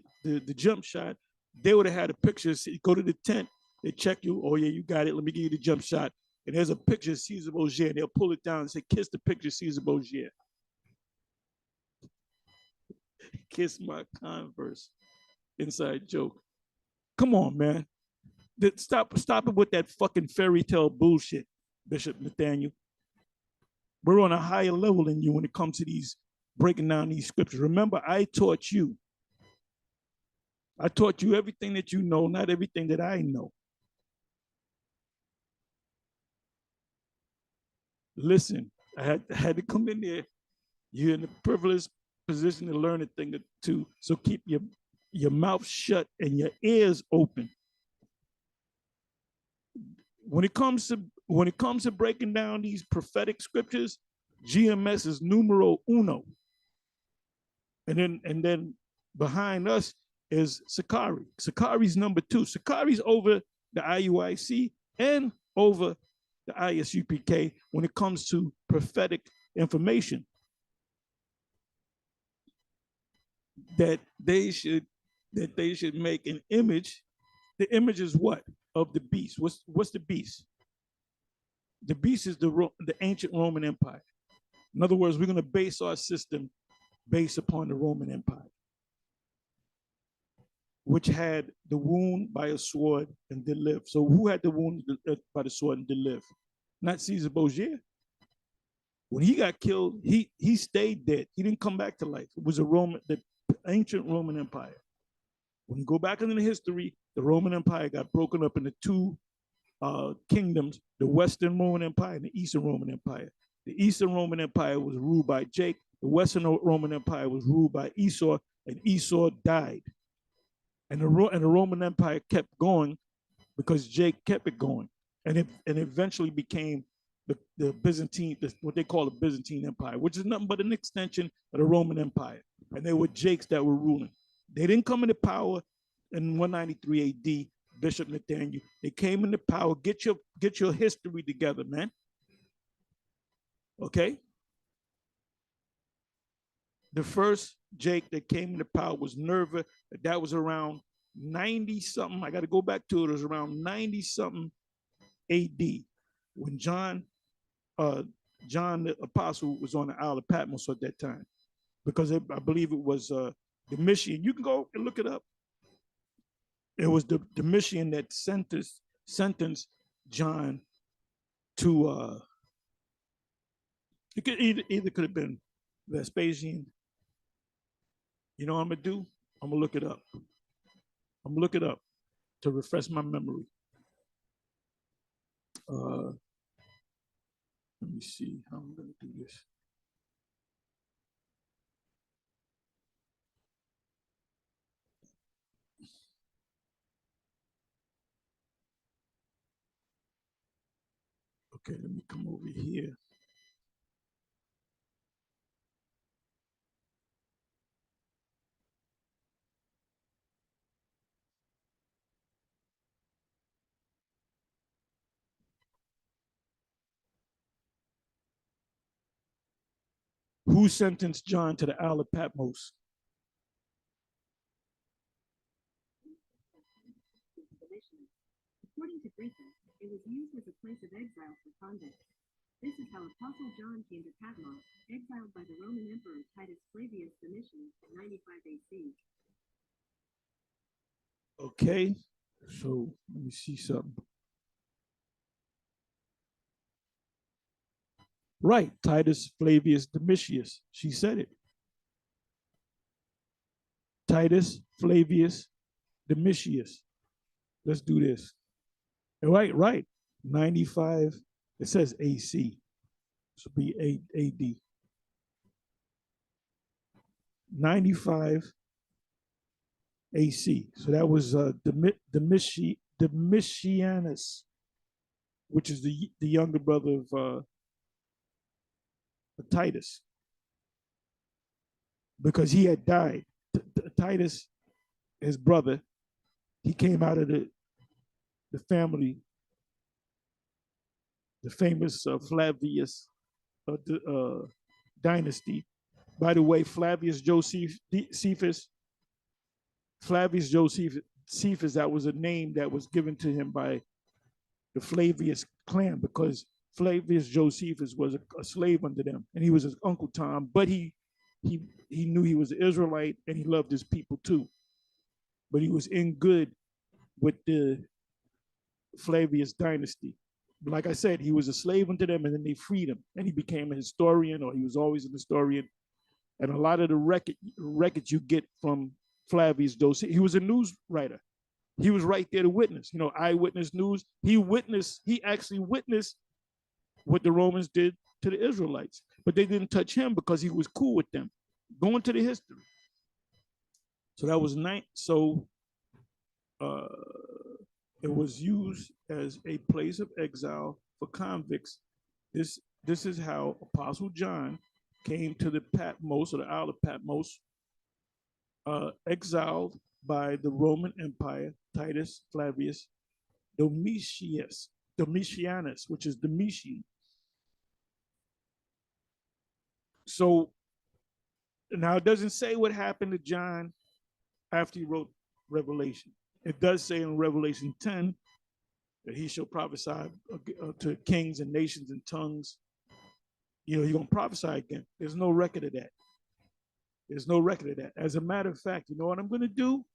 jump shot, they would have had a picture, go to the tent, they check you, oh yeah, you got it, let me give you the jump shot. And there's a picture of Caesar Borgia, and they'll pull it down and say, kiss the picture of Caesar Borgia. Kiss my Converse. Inside joke. Come on, man. Stop it with that fucking fairy tale bullshit, Bishop Nathaniel. We're on a higher level than you when it comes to these breaking down these scriptures. Remember, I taught you. I taught you everything that you know, not everything that I know. Listen, I had to come in there. You're in a privileged position to learn a thing or two. So keep your mouth shut and your ears open. When it comes to breaking down these prophetic scriptures, GMS is numero uno. And then behind us is Sakari. Sakari's number 2. Sakari's over the IUIC and over the ISUPK when it comes to prophetic information. That they should make an image. The image is what? Of the beast. What's the beast? The beast is the ancient Roman Empire. In other words, we're going to base our system based upon the Roman Empire, which had the wound by a sword and did live. So who had the wound by the sword and did live? Not Caesar Borgia. When he got killed, he stayed dead. He didn't come back to life. It was the ancient Roman Empire. When you go back into the history, the Roman Empire got broken up into 2 kingdoms, the Western Roman Empire and the Eastern Roman Empire. The Eastern Roman Empire was ruled by Jake. The Western Roman Empire was ruled by Esau, and Esau died. And the Roman Empire kept going because Jake kept it going. And it eventually became the Byzantine, what they call the Byzantine Empire, which is nothing but an extension of the Roman Empire. And they were Jakes that were ruling. They didn't come into power in 193 AD, Bishop Nathaniel. They came into power. Get your history together, man. Okay? The first Jake that came into power was Nerva. That was around 90-something. I got to go back to it. It was around 90-something AD when John the Apostle was on the Isle of Patmos at that time. Because I believe it was Domitian. You can go and look it up. It was the Domitian that sentenced John to it could either could have been Vespasian. You know what I'm gonna do? I'm gonna look it up. I'm gonna look it up to refresh my memory. Let me see how I'm gonna do this. Okay, let me come over here. Who sentenced John to the Isle of Patmos? According to Grecian, it was used as a place of exile for convicts. This is how Apostle John came to Patmos, exiled by the Roman Emperor Titus Flavius Domitian in 95 AC. Okay, so let me see something. Right, Titus Flavius Domitius. She said it. Titus Flavius Domitius. Let's do this. Right. 95. It says AC. This will be AD. 95 AC. So that was Domitianus. which is the younger brother of Titus, because he had died. Titus, his brother, he came out of the family, the famous Flavius dynasty. By the way, Flavius Josephus, that was a name that was given to him by the Flavius clan, because Flavius Josephus was a slave under them, and he was his Uncle Tom, but he knew he was an Israelite and he loved his people too. But he was in good with the Flavius dynasty. Like I said, he was a slave unto them, and then they freed him, and he became a historian, or he was always an historian. And a lot of the records you get from Flavius Josephus, he was a news writer. He was right there to witness, eyewitness news. He actually witnessed what the Romans did to the Israelites, but they didn't touch him because he was cool with them. Going to the history. So that was it was used as a place of exile for convicts. This is how Apostle John came to the Patmos, or the Isle of Patmos, exiled by the Roman Empire, Titus Flavius Domitianus, which is Domitian. So now it doesn't say what happened to John after he wrote Revelation. It does say in Revelation 10 that he shall prophesy to kings and nations and tongues. He's going to prophesy again. There's no record of that. There's no record of that. As a matter of fact, you know what I'm going to do?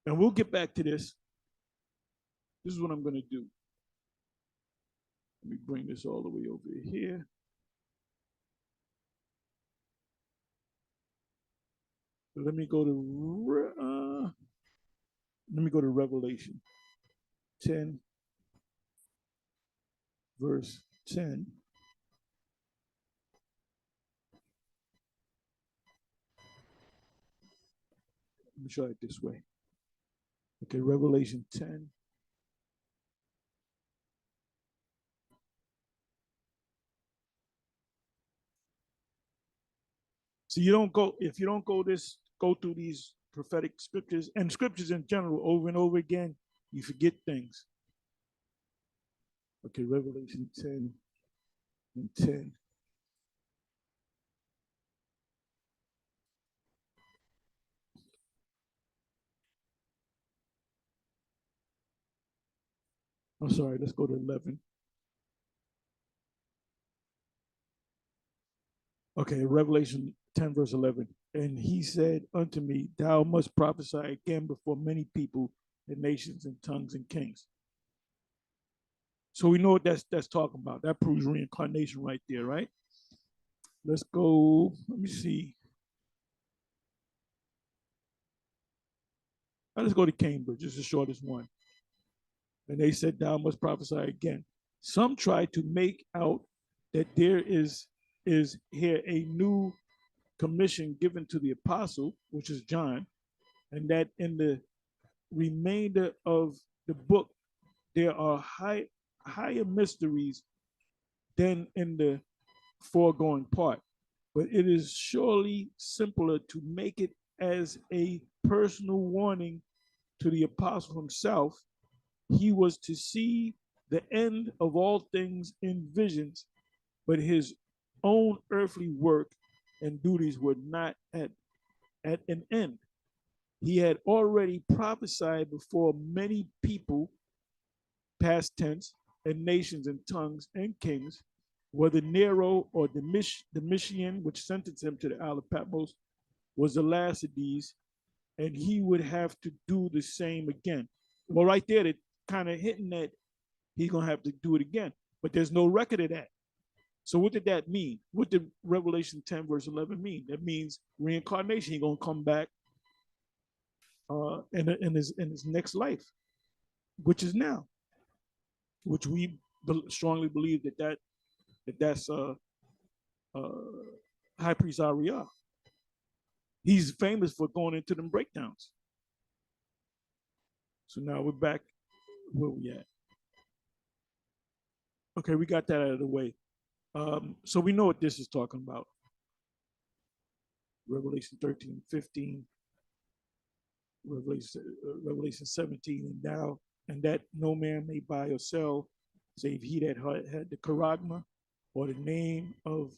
And we'll get back to this. This is what I'm going to do. Let me bring this all the way over here. Let me go to Revelation 10, verse 10. Let me try it this way. Okay, Revelation 10. So if you don't go through these prophetic scriptures and scriptures in general over and over again, you forget things. Okay, Revelation 10 and 10. I'm sorry, let's go to 11. Okay, Revelation 10, verse 11. And he said unto me, thou must prophesy again before many people and nations and tongues and kings. So we know what that's talking about. That proves reincarnation right there, right? Let's go, let me see. Let's go to Cambridge. It's the shortest one. And they said, thou must prophesy again. Some try to make out that there is here a new commission given to the apostle, which is John, and that in the remainder of the book, there are higher mysteries than in the foregoing part. But it is surely simpler to make it as a personal warning to the apostle himself. He was to see the end of all things in visions, but his own earthly work and duties were not at an end. He had already prophesied before many people, past tense, and nations and tongues and kings, whether Nero or Domitian, which sentenced him to the Isle of Patmos, was the last of these, and he would have to do the same again. Well, right there, that kind of hitting that he's going to have to do it again, but there's no record of that. So what did that mean? What did Revelation 10, verse 11 mean? That means reincarnation. He's going to come back in his next life, which is now, which we strongly believe that's High Priest Ariel. He's famous for going into them breakdowns. So now we're back where we at? Okay, we got that out of the way. So we know what this is talking about. Revelation 13, 15, Revelation 17, and now, and that no man may buy or sell, save he that had the charagma, or the name of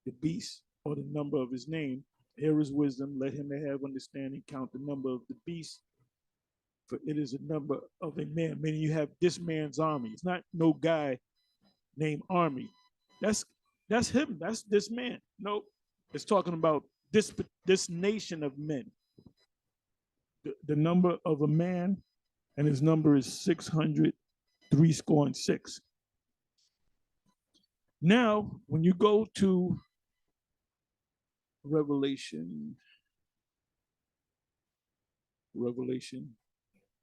the beast, or the number of his name. Here is wisdom. Let him that have understanding count the number of the beast, for it is a number of a man. Meaning you have this man's army. It's not no guy named Army. That's him. That's this man. Nope. It's talking about this nation of men. The number of a man, and his number is 603 score and six. Now, when you go to Revelation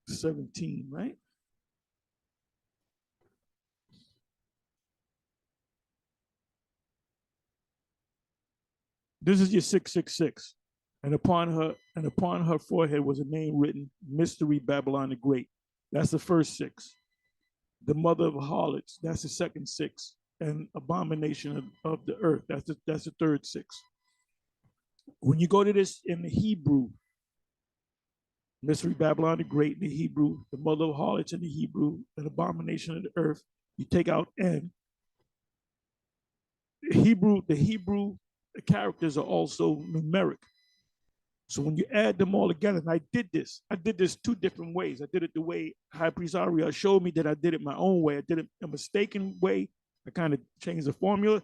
17, right? This is your 666. And upon her forehead was a name written, Mystery Babylon the Great. That's the first six. The mother of harlots, that's the second six. And abomination of the earth, that's the third six. When you go to this in the Hebrew, Mystery Babylon the Great in the Hebrew, the mother of harlots in the Hebrew, an abomination of the earth, you take out N. The Hebrew characters are also numeric. So when you add them all together, and I did this two different ways. I did it the way High Priest Aria showed me that I did it my own way. I did it a mistaken way. I kind of changed the formula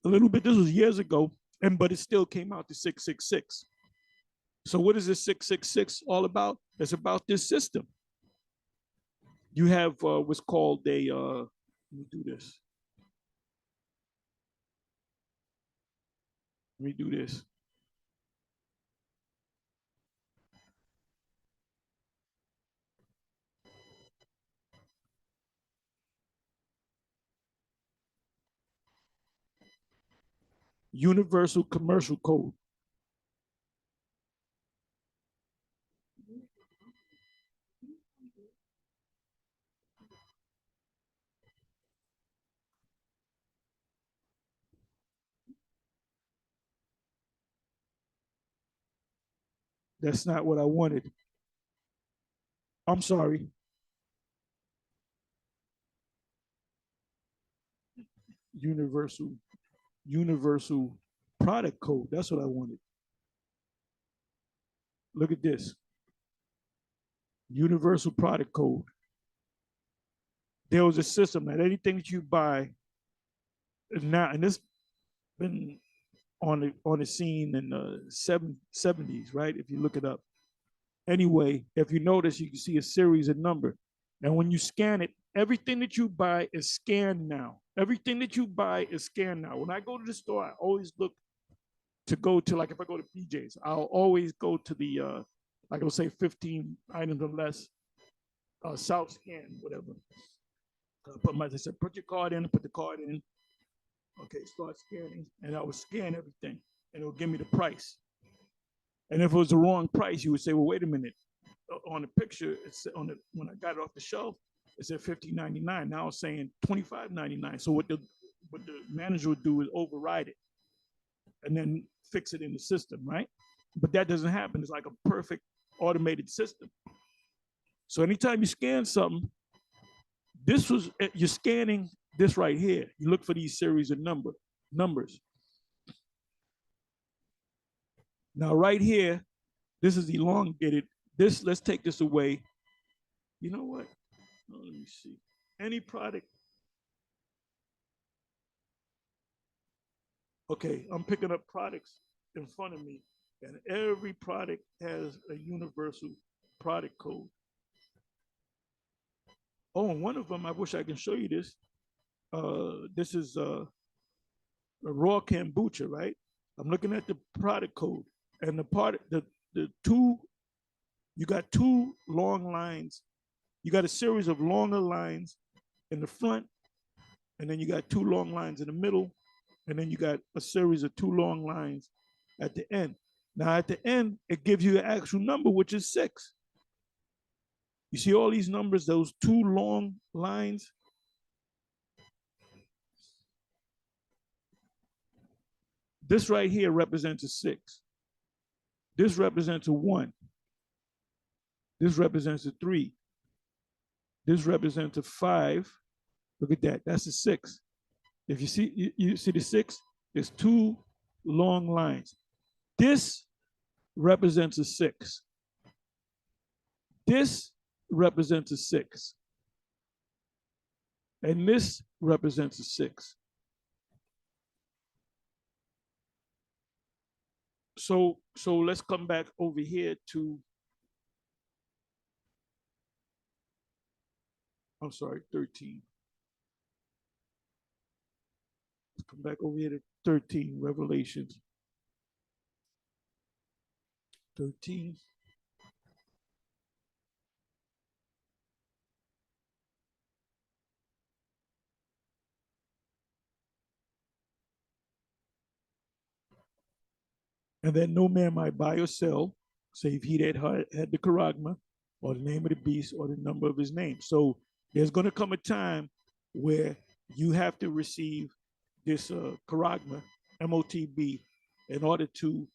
a little bit. This was years ago, but it still came out to 666. So what is this 666 all about? It's about this system. You have what's called a, let me do this. Let me do this. Universal Commercial Code. That's not what I wanted. I'm sorry. Universal product code. That's what I wanted. Look at this. Universal product code. There was a system that anything that you buy now, and this been on the scene in the 70s, right? If you look it up. Anyway, if you notice, you can see a series of number. And when you scan it, everything that you buy is scanned now. Everything that you buy is scanned now. When I go to the store, I always look to go to, like if I go to PJ's, I'll always go to the, like I'll say 15 items or less, South scan, whatever. I said, put your card in, put the card in. Okay, start scanning. And I would scan everything and it would give me the price. And if it was the wrong price, you would say, well, wait a minute. On the picture, it's when I got it off the shelf, it said $15.99. Now it's saying $25.99. So what the manager would do is override it and then fix it in the system, right? But that doesn't happen. It's like a perfect automated system. So anytime you scan something, you're scanning this right here. You look for these series of numbers. Now right here, this is elongated. Let's take this away. You know what? Oh, let me see. Any product. Okay, I'm picking up products in front of me, and every product has a universal product code. Oh, and one of them, I wish I can show you this. This is a raw kombucha, right? I'm looking at the product code, and the two, you got two long lines. You got a series of longer lines in the front, and then you got two long lines in the middle, and then you got a series of two long lines at the end. Now at the end, it gives you the actual number, which is 6. You see all these numbers, those two long lines? This right here represents a 6. This represents a 1. This represents a 3. This represents a 5. Look at that. That's a 6. If you see, you see the 6? There's two long lines. This represents a 6. This represents a 6. And this represents a 6. So let's come back over here to, I'm sorry, 13. Let's come back over here to 13, Revelations 13. And that no man might buy or sell, save he that had the charagma, or the name of the beast, or the number of his name. So there's going to come a time where you have to receive this charagma, MOTB, in order to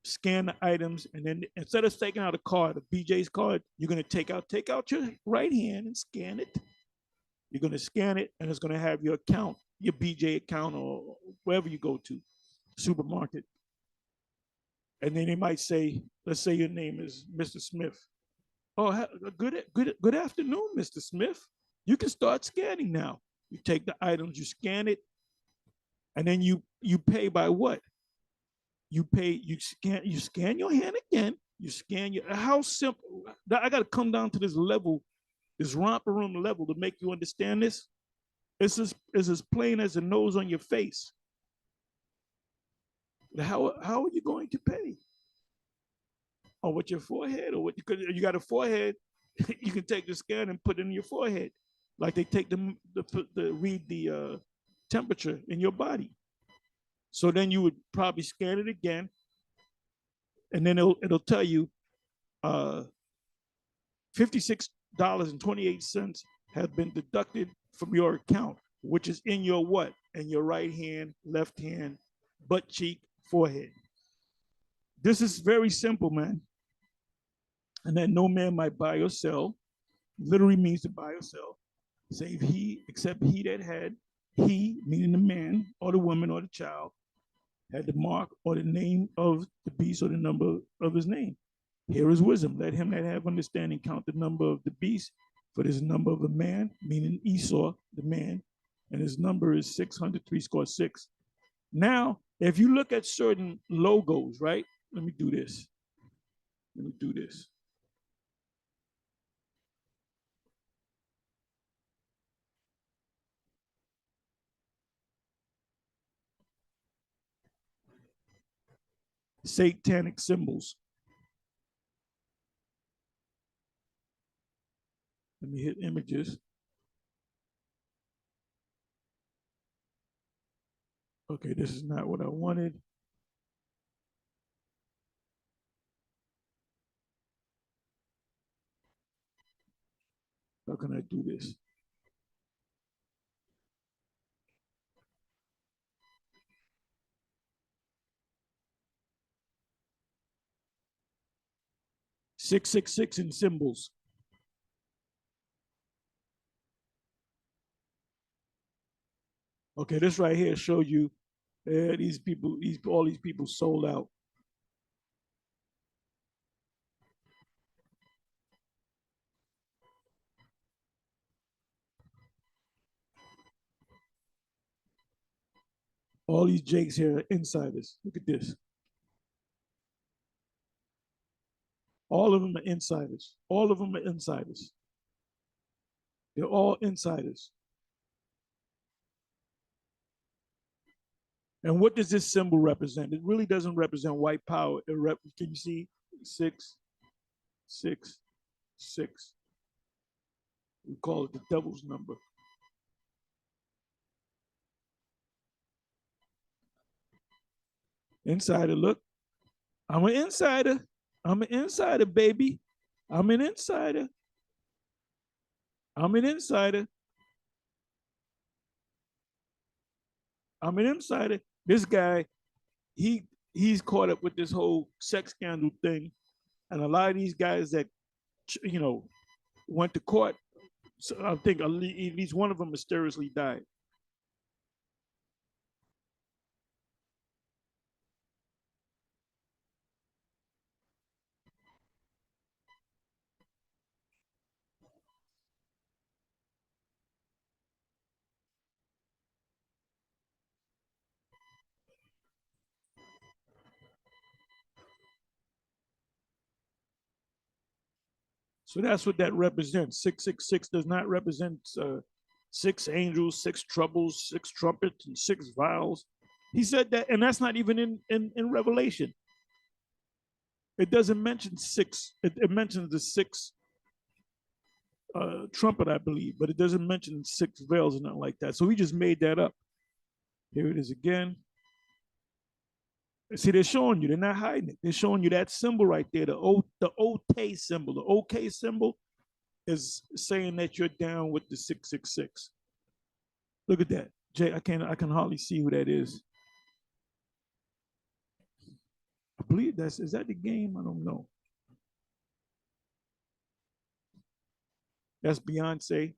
scan the items. And then instead of taking out a card, a BJ's card, you're going to take out your right hand and scan it. You're going to scan it, and it's going to have your account, your BJ account, or wherever you go to, supermarket. And then they might say, let's say your name is Mr. Smith. Oh, good afternoon, Mr. Smith. You can start scanning now. You take the items, you scan it, and then you pay by what? You scan your hand again. You scan your, how simple. I got to come down to this level, this romper room level, to make you understand this. It's as plain as the nose on your face. How are you going to pay? Or with your forehead, or what? You got a forehead, you can take the scan and put it in your forehead, like they take the read the temperature in your body. So then you would probably scan it again, and then it'll tell you $56.28 have been deducted from your account, which is in your what? In your right hand, left hand, butt cheek, forehead. This is very simple, man. And that no man might buy or sell, literally means to buy or sell, save he, except he that had, he, meaning the man or the woman or the child, had the mark or the name of the beast or the number of his name. Here is wisdom. Let him that have understanding count the number of the beast, for there's a number of a man, meaning Esau, the man, and his number is 600 Now, if you look at certain logos, right? Let me do this. Satanic symbols. Let me hit images. Okay, this is not what I wanted. How can I do this? $666 in symbols. Okay, this right here shows you these people, all these people sold out. All these Jakes here are insiders. Look at this. All of them are insiders. All of them are insiders. They're all insiders. And what does this symbol represent? It really doesn't represent white power. Can you see 6, 6, 6? We call it the devil's number. Insider, look. I'm an insider. I'm an insider, baby. I'm an insider. I'm an insider. I'm an insider. This guy, he's caught up with this whole sex scandal thing, and a lot of these guys that went to court. So I think at least one of them mysteriously died. So that's what that represents. 666 does not represent six angels, six troubles, six trumpets, and six vials. He said that, and that's not even in Revelation. It doesn't mention six. It mentions the six trumpet, I believe, but it doesn't mention six veils or nothing like that. So he just made that up. Here it is again. See, they're showing you. They're not hiding it. They're showing you that symbol right there, the OK symbol. The OK symbol is saying that you're down with the 666. Look at that. Jay, I can hardly see who that is. I believe is that the game? I don't know. That's Beyonce.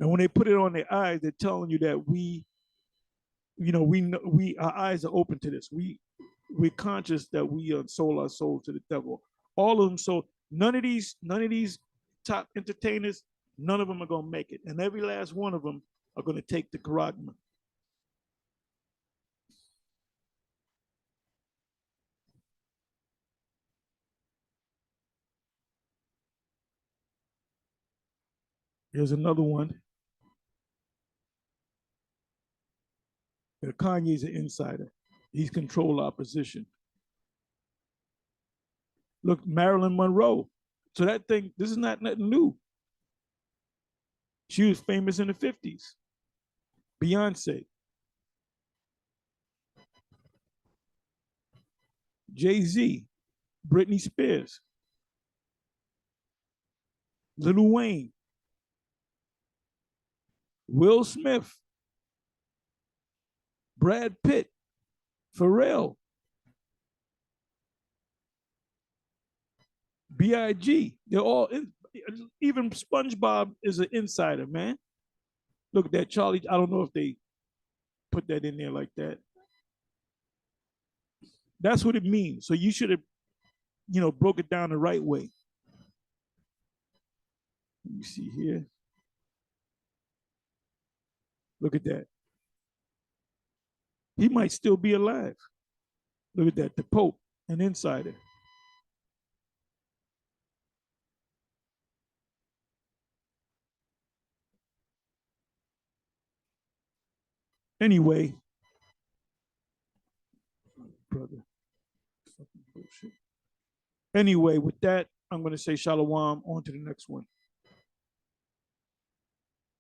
And when they put it on their eyes, they're telling you that our eyes are open to this. We're conscious that we sold our souls to the devil. All of them. So none of these top entertainers, none of them are gonna make it, and every last one of them are gonna take the charagma. Here's another one. Kanye's an insider. He's controlled opposition. Look, Marilyn Monroe. So that thing, this is not nothing new. She was famous in the 50s. Beyonce. Jay-Z. Britney Spears. Lil Wayne. Will Smith. Brad Pitt. Pharrell. B.I.G. They're all in, even SpongeBob is an insider, man. Look at that, Charlie. I don't know if they put that in there like that. That's what it means. So you should have, broke it down the right way. Let me see here. Look at that. He might still be alive. Look at that. The Pope, an insider. Anyway, brother. Anyway, with that, I'm going to say shalom. On to the next one.